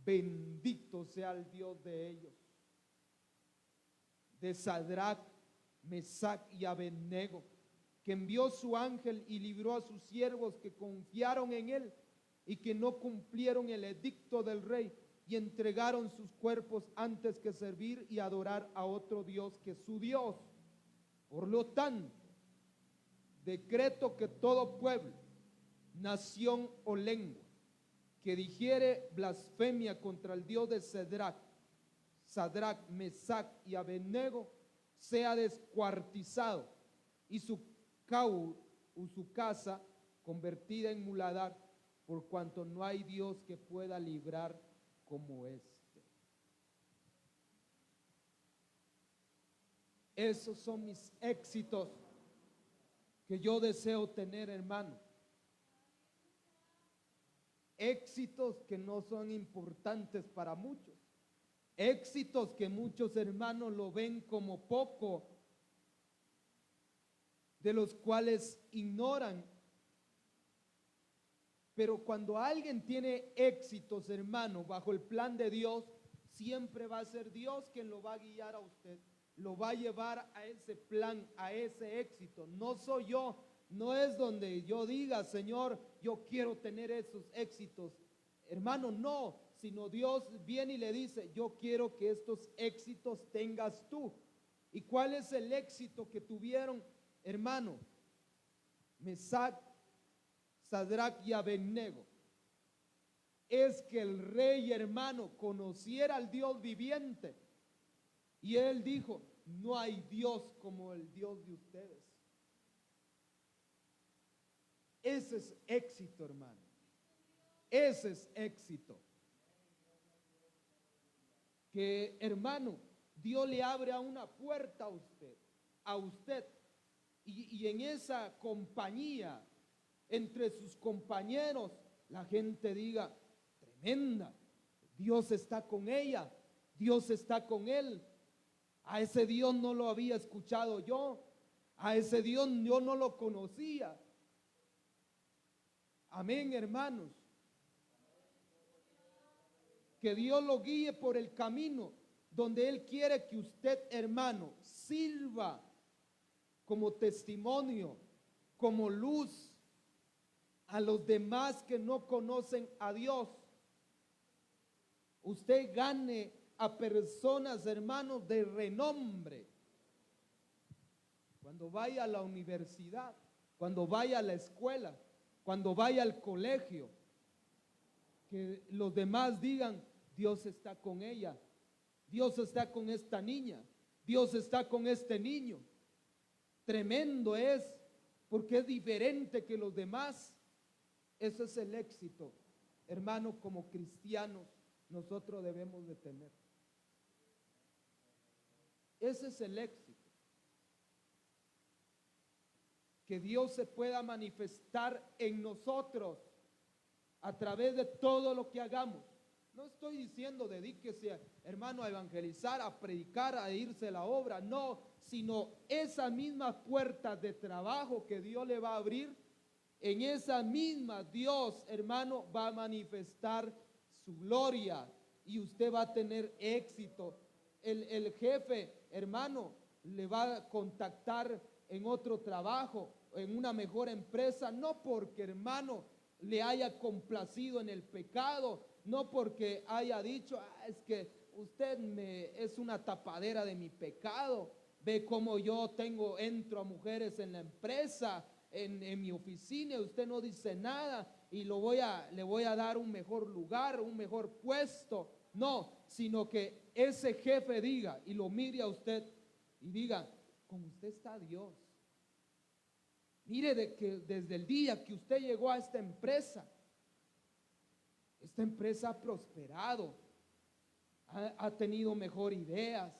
bendito sea el Dios de ellos, de Sadrach, Mesach y Abednego, que envió su ángel y libró a sus siervos que confiaron en él y que no cumplieron el edicto del rey y entregaron sus cuerpos antes que servir y adorar a otro Dios que su Dios. Por lo tanto, decreto que todo pueblo, nación o lengua que dijere blasfemia contra el Dios de Sadrach, Mesach y Abednego sea descuartizado y su casa convertida en muladar, por cuanto no hay Dios que pueda librar como este. Esos son mis éxitos que yo deseo tener, hermano. Éxitos que no son importantes para muchos. Éxitos que muchos hermanos lo ven como poco, de los cuales ignoran. Pero cuando alguien tiene éxitos, hermano, bajo el plan de Dios, siempre va a ser Dios quien lo va a guiar a usted, lo va a llevar a ese plan, a ese éxito. No soy yo, no es donde yo diga: Señor, yo quiero tener esos éxitos. Hermano, no, sino Dios viene y le dice: yo quiero que estos éxitos tengas tú. ¿Y cuál es el éxito que tuvieron, hermano? Mesach, Sadrach y Abednego. Es que el rey, hermano, conociera al Dios viviente. Y él dijo: no hay Dios como el Dios de ustedes. Ese es éxito, hermano. Ese es éxito. Que, hermano, Dios le abre a una puerta a usted, y en esa compañía, entre sus compañeros, la gente diga: tremenda, Dios está con ella, Dios está con él. A ese Dios no lo había escuchado yo, a ese Dios yo no lo conocía. Amén, hermanos. Que Dios lo guíe por el camino donde Él quiere que usted, hermano, sirva como testimonio, como luz a los demás que no conocen a Dios. Usted gane a personas, hermanos, de renombre. Cuando vaya a la universidad, cuando vaya a la escuela, cuando vaya al colegio, que los demás digan: Dios está con ella, Dios está con esta niña, Dios está con este niño. Tremendo es porque es diferente que los demás. Eso es el éxito, hermano, como cristianos nosotros debemos de tener. Ese es el éxito. Que Dios se pueda manifestar en nosotros a través de todo lo que hagamos. No estoy diciendo dedíquese, hermano, a evangelizar, a predicar, a irse a la obra, no, sino esas mismas puertas de trabajo que Dios le va a abrir, en esa misma Dios, hermano, va a manifestar su gloria y usted va a tener éxito. El jefe, hermano, le va a contactar en otro trabajo, en una mejor empresa, no porque, hermano, le haya complacido en el pecado, no porque haya dicho, es que usted es una tapadera de mi pecado, ve cómo yo entro a mujeres en la empresa, en mi oficina, y usted no dice nada y le voy a dar un mejor lugar, un mejor puesto. No, sino que ese jefe diga y lo mire a usted y diga, con usted está Dios. Mire de que desde el día que usted llegó a esta empresa ha prosperado, ha tenido mejor ideas.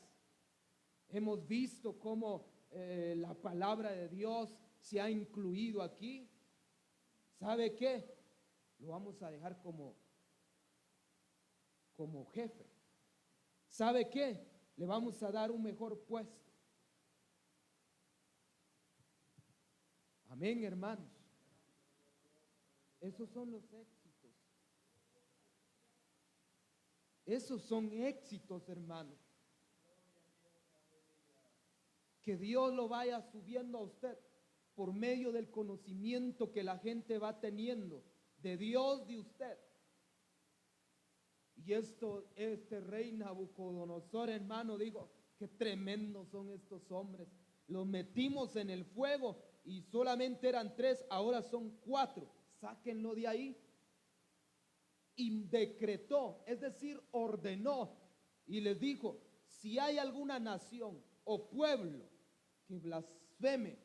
Hemos visto cómo la palabra de Dios se ha incluido aquí. ¿Sabe qué? Lo vamos a dejar como jefe. ¿Sabe qué? Le vamos a dar un mejor puesto. Amén, hermanos. Esos son los éxitos. Esos son éxitos, hermanos. Que Dios lo vaya subiendo a usted por medio del conocimiento que la gente va teniendo de Dios, de usted. Y este rey Nabucodonosor, hermano, dijo, qué tremendos son estos hombres. Los metimos en el fuego y solamente eran 3, ahora son 4. Sáquenlo de ahí. Y decretó, es decir, ordenó y les dijo, si hay alguna nación o pueblo que blasfeme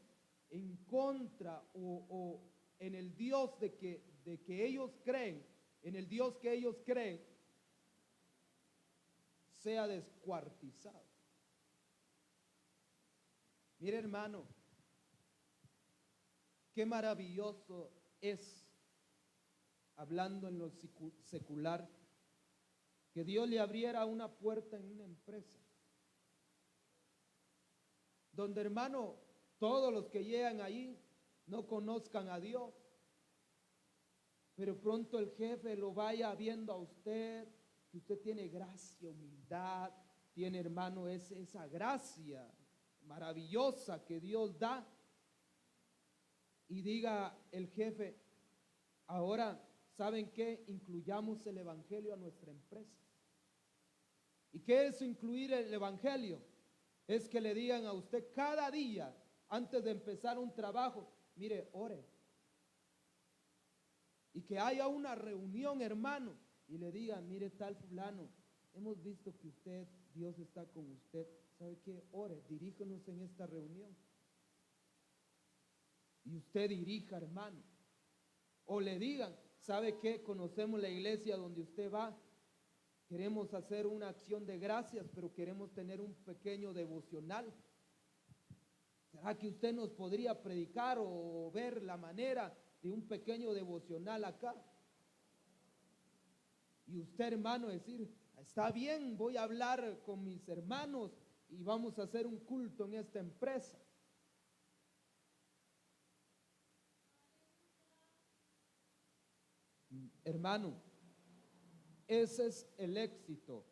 en contra o en el Dios de que ellos creen, en el Dios que ellos creen, sea descuartizado. Mire, hermano, qué maravilloso es, hablando en lo secular, que Dios le abriera una puerta en una empresa, donde, hermano, todos los que llegan ahí no conozcan a Dios, pero pronto el jefe lo vaya viendo a usted, que usted tiene gracia, humildad, tiene, hermano, esa gracia maravillosa que Dios da, y diga el jefe, ahora, ¿saben qué? Incluyamos el evangelio a nuestra empresa. ¿Y qué es incluir el evangelio? Es que le digan a usted cada día, antes de empezar un trabajo, mire, ore. Y que haya una reunión, hermano, y le digan, mire, tal fulano, hemos visto que usted, Dios está con usted. ¿Sabe qué? Ore, diríjanos en esta reunión. Y usted dirija, hermano. O le digan, ¿sabe qué? Conocemos la iglesia donde usted va. Queremos hacer una acción de gracias, pero queremos tener un pequeño devocional. ¿Será que usted nos podría predicar o ver la manera de un pequeño devocional acá? Y usted, hermano, decir, está bien, voy a hablar con mis hermanos y vamos a hacer un culto en esta empresa. Hermano, ese es el éxito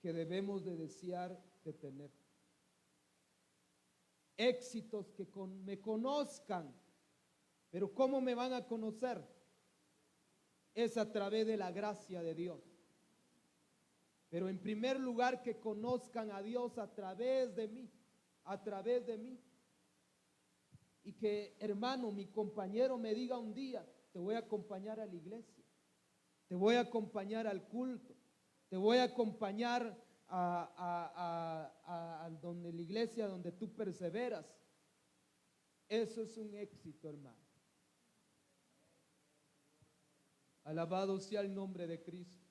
que debemos de desear de tener. Éxitos que me conozcan, pero ¿cómo me van a conocer? Es a través de la gracia de Dios. Pero en primer lugar que conozcan a Dios a través de mí, Y que, hermano, mi compañero me diga un día, te voy a acompañar a la iglesia, te voy a acompañar al culto, te voy a acompañar a donde la iglesia donde tú perseveras. Eso es un éxito, hermano. Alabado sea el nombre de Cristo.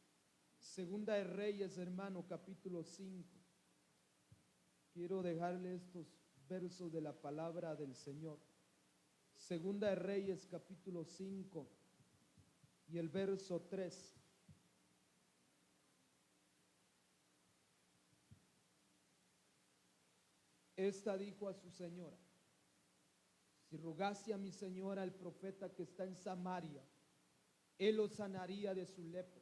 Segunda de Reyes, hermano, capítulo 5. Quiero dejarle estos versos de la palabra del Señor. Segunda de Reyes, capítulo 5 y el verso 3. Esta dijo a su señora: si rogase a mi señora el profeta que está en Samaria, él lo sanaría de su lepra.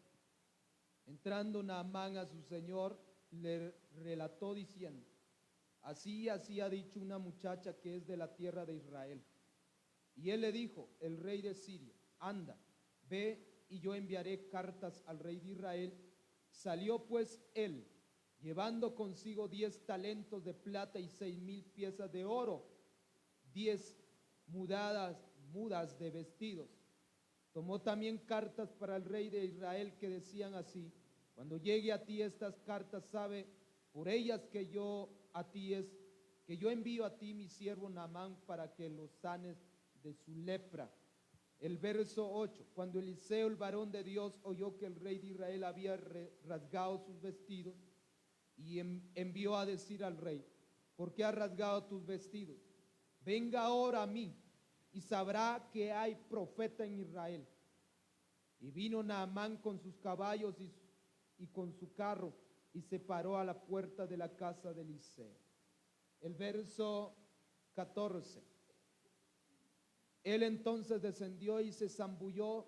Entrando Naamán a su señor, le relató diciendo: así ha dicho una muchacha que es de la tierra de Israel. Y él le dijo, el rey de Siria: anda, ve y yo enviaré cartas al rey de Israel. Salió pues él, llevando consigo 10 talentos de plata y 6,000 piezas de oro, 10 mudas de vestidos. Tomó también cartas para el rey de Israel que decían así: cuando llegue a ti estas cartas, sabe por ellas que yo envío a ti mi siervo Naamán para que lo sanes de su lepra. El verso 8: cuando Eliseo, el varón de Dios, oyó que el rey de Israel había rasgado sus vestidos, y envió a decir al rey: ¿por qué has rasgado tus vestidos? Venga ahora a mí y sabrá que hay profeta en Israel. Y vino Naamán con sus caballos y con su carro, y se paró a la puerta de la casa de Eliseo. El verso 14: él entonces descendió y se zambulló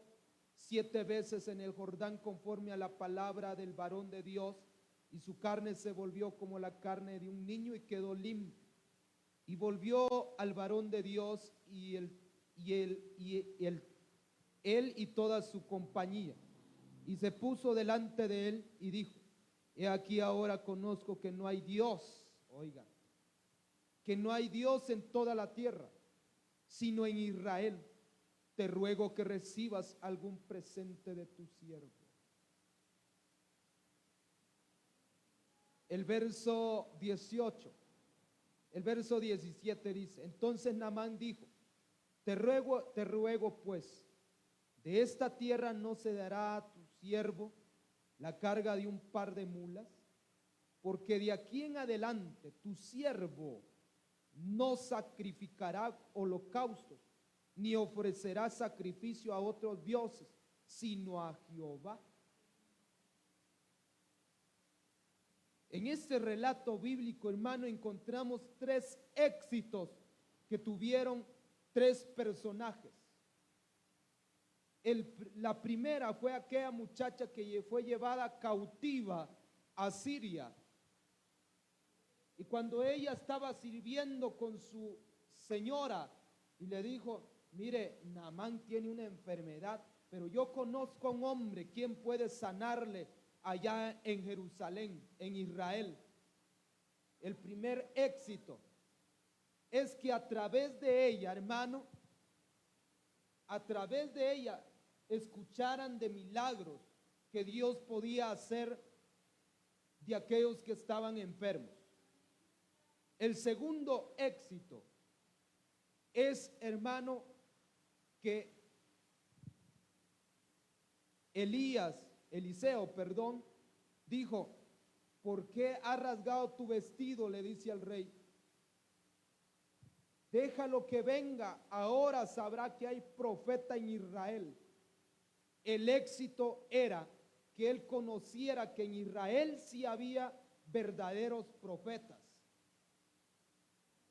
7 veces en el Jordán conforme a la palabra del varón de Dios, y su carne se volvió como la carne de un niño y quedó limpio. Y volvió al varón de Dios él y toda su compañía, y se puso delante de él y dijo: he aquí ahora conozco que no hay Dios, oiga, que no hay Dios en toda la tierra, sino en Israel. Te ruego que recibas algún presente de tu siervo. El verso 18, el verso 17 dice: entonces Naamán dijo: te ruego pues, de esta tierra no se dará a tu siervo la carga de un par de mulas, porque de aquí en adelante tu siervo no sacrificará holocaustos, ni ofrecerá sacrificio a otros dioses, sino a Jehová. En este relato bíblico, hermano, encontramos 3 éxitos que tuvieron 3 personajes. La primera fue aquella muchacha que fue llevada cautiva a Siria. Y cuando ella estaba sirviendo con su señora y le dijo: mire, Naamán tiene una enfermedad, pero yo conozco a un hombre quien puede sanarle allá en Jerusalén, en Israel. El primer éxito es que a través de ella, hermano, a través de ella escucharan de milagros que Dios podía hacer de aquellos que estaban enfermos. El segundo éxito es, hermano, que Eliseo, dijo: ¿por qué has rasgado tu vestido? Le dice al rey: déjalo que venga, ahora sabrá que hay profeta en Israel. El éxito era que él conociera que en Israel sí había verdaderos profetas.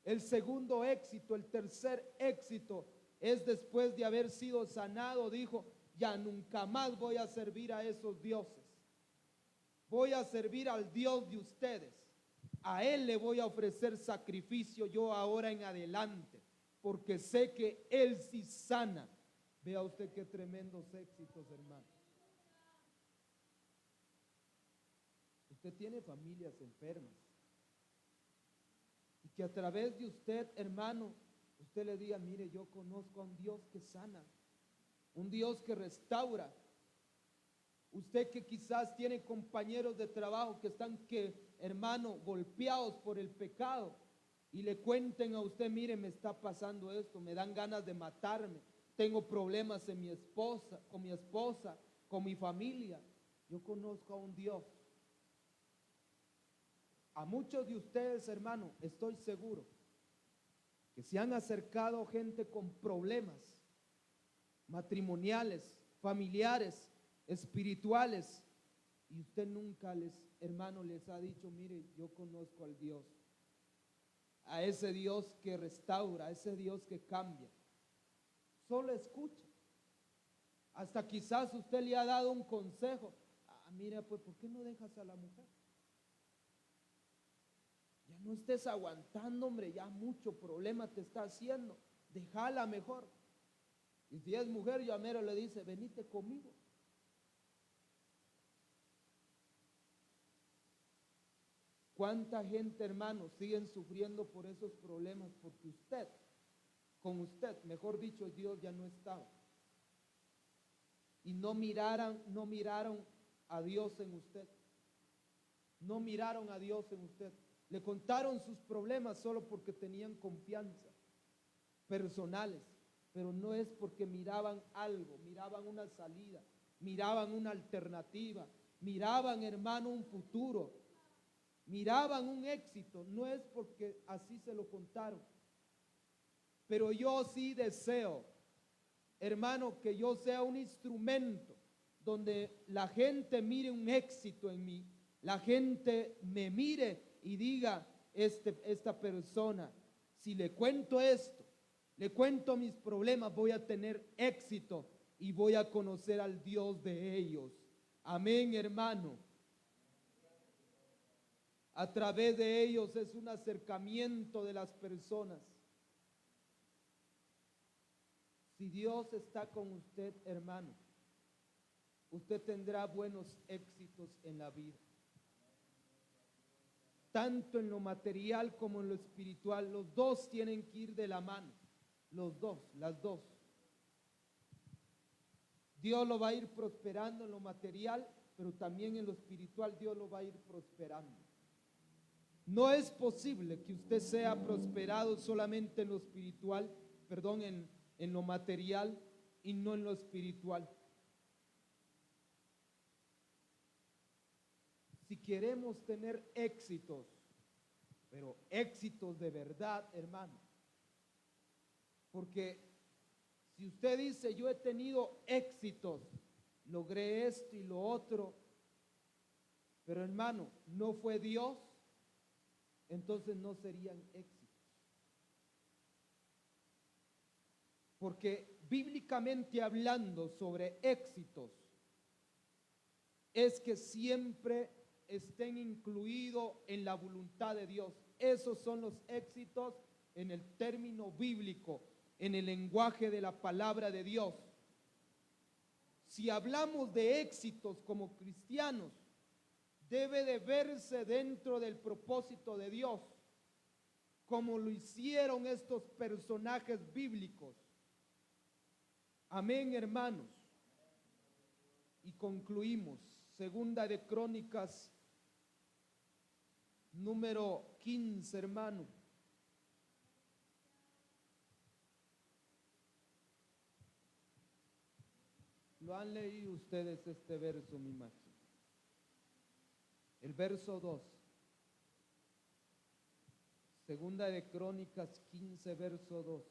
El segundo éxito, el tercer éxito, es después de haber sido sanado, dijo: ya nunca más voy a servir a esos dioses. Voy a servir al Dios de ustedes. A Él le voy a ofrecer sacrificio yo ahora en adelante, porque sé que Él sí sana. Vea usted qué tremendos éxitos, hermano. Usted tiene familias enfermas, y que a través de usted, hermano, usted le diga: mire, yo conozco a un Dios que sana, un Dios que restaura. Usted que quizás tiene compañeros de trabajo que están, hermano, golpeados por el pecado, y le cuenten a usted, mire, me está pasando esto, me dan ganas de matarme, tengo problemas con mi esposa, con mi familia. Yo conozco a un Dios. A muchos de ustedes, hermano, estoy seguro que se han acercado gente con problemas matrimoniales, familiares, espirituales, y usted nunca hermano, les ha dicho, mire, yo conozco al Dios, a ese Dios que restaura, a ese Dios que cambia. Solo escucha. Hasta quizás usted le ha dado un consejo. Mira, pues, ¿por qué no dejas a la mujer? Ya no estés aguantando, hombre, ya mucho problema te está haciendo. Déjala mejor. Y si es mujer, ya mero le dice, venite conmigo. ¿Cuánta gente, hermano, siguen sufriendo por esos problemas? Porque con usted, mejor dicho, Dios ya no estaba. Y no miraron a Dios en usted. No miraron a Dios en usted. Le contaron sus problemas solo porque tenían confianza personales, pero no es porque miraban algo, miraban una salida, miraban una alternativa, miraban, hermano, un futuro, miraban un éxito. No es porque así se lo contaron. Pero yo sí deseo, hermano, que yo sea un instrumento donde la gente mire un éxito en mí, la gente me mire y diga, esta persona, si le cuento esto, le cuento mis problemas, voy a tener éxito y voy a conocer al Dios de ellos. Amén, hermano. A través de ellos es un acercamiento de las personas. Si Dios está con usted, hermano, usted tendrá buenos éxitos en la vida. Tanto en lo material como en lo espiritual, los dos tienen que ir de la mano. Las dos. Dios lo va a ir prosperando en lo material, pero también en lo espiritual Dios lo va a ir prosperando. No es posible que usted sea prosperado solamente en lo espiritual, en lo material y no en lo espiritual. Si queremos tener éxitos, pero éxitos de verdad, hermano, porque si usted dice, yo he tenido éxitos, logré esto y lo otro, pero hermano, no fue Dios, entonces no serían éxitos. Porque bíblicamente hablando sobre éxitos, es que siempre estén incluidos en la voluntad de Dios. Esos son los éxitos en el término bíblico, en el lenguaje de la palabra de Dios. Si hablamos de éxitos como cristianos, debe de verse dentro del propósito de Dios, como lo hicieron estos personajes bíblicos. Amén, hermanos. Y concluimos. Segunda de Crónicas, número 15, hermano. Lo han leído ustedes este verso, mi imagino. El verso 2. Segunda de Crónicas 15, verso 2.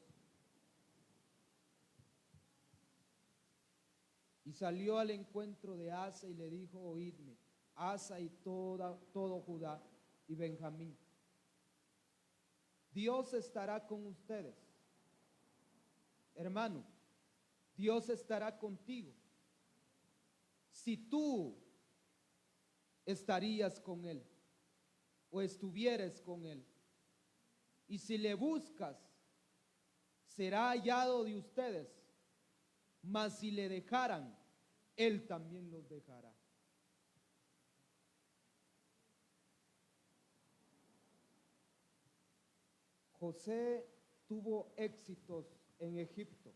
Y salió al encuentro de Asa y le dijo, oídme, Asa y todo Judá y Benjamín. Dios estará con ustedes. Hermano, Dios estará contigo. Si tú estarías con Él o estuvieras con Él. Y si le buscas, será hallado de ustedes. Mas si le dejaran, Él también los dejará. José tuvo éxitos en Egipto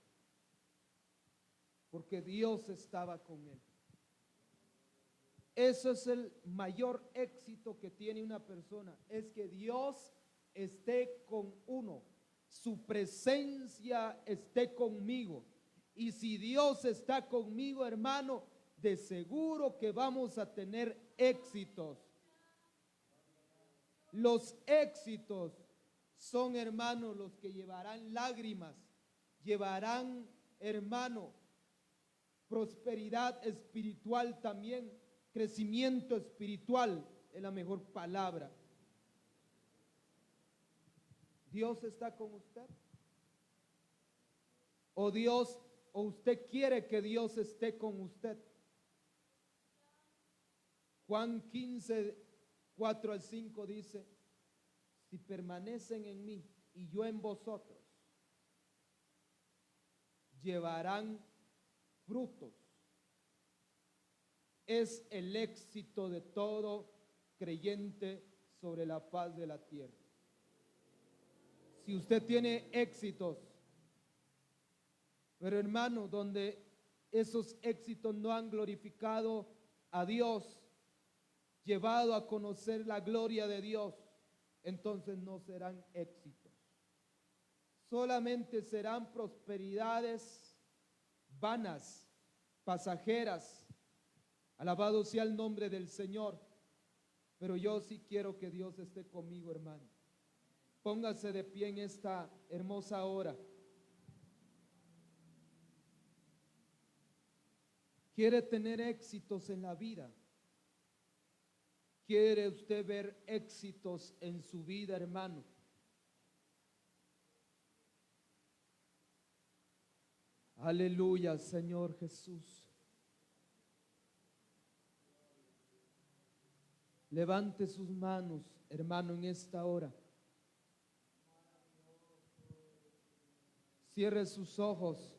porque Dios estaba con él. Eso es el mayor éxito que tiene una persona, es que Dios esté con uno, su presencia esté conmigo. Y si Dios está conmigo, hermano, de seguro que vamos a tener éxitos. Los éxitos son, hermanos, los que llevarán lágrimas, llevarán, hermano, prosperidad espiritual también, crecimiento espiritual es la mejor palabra. ¿Dios está con usted? ¿O Dios, o usted quiere que Dios esté con usted? Juan 15, 4 al 5 dice: si permanecen en mí y yo en vosotros, llevarán frutos. Es el éxito de todo creyente sobre la faz de la tierra. Si usted tiene éxitos, pero hermano, donde esos éxitos no han glorificado a Dios, llevado a conocer la gloria de Dios, entonces no serán éxitos. Solamente serán prosperidades vanas, pasajeras. Alabado sea el nombre del Señor. Pero yo sí quiero que Dios esté conmigo, hermano. Póngase de pie en esta hermosa hora. ¿Quiere tener éxitos en la vida? ¿Quiere usted ver éxitos en su vida, hermano? Aleluya, Señor Jesús. Levante sus manos, hermano, en esta hora. Cierre sus ojos.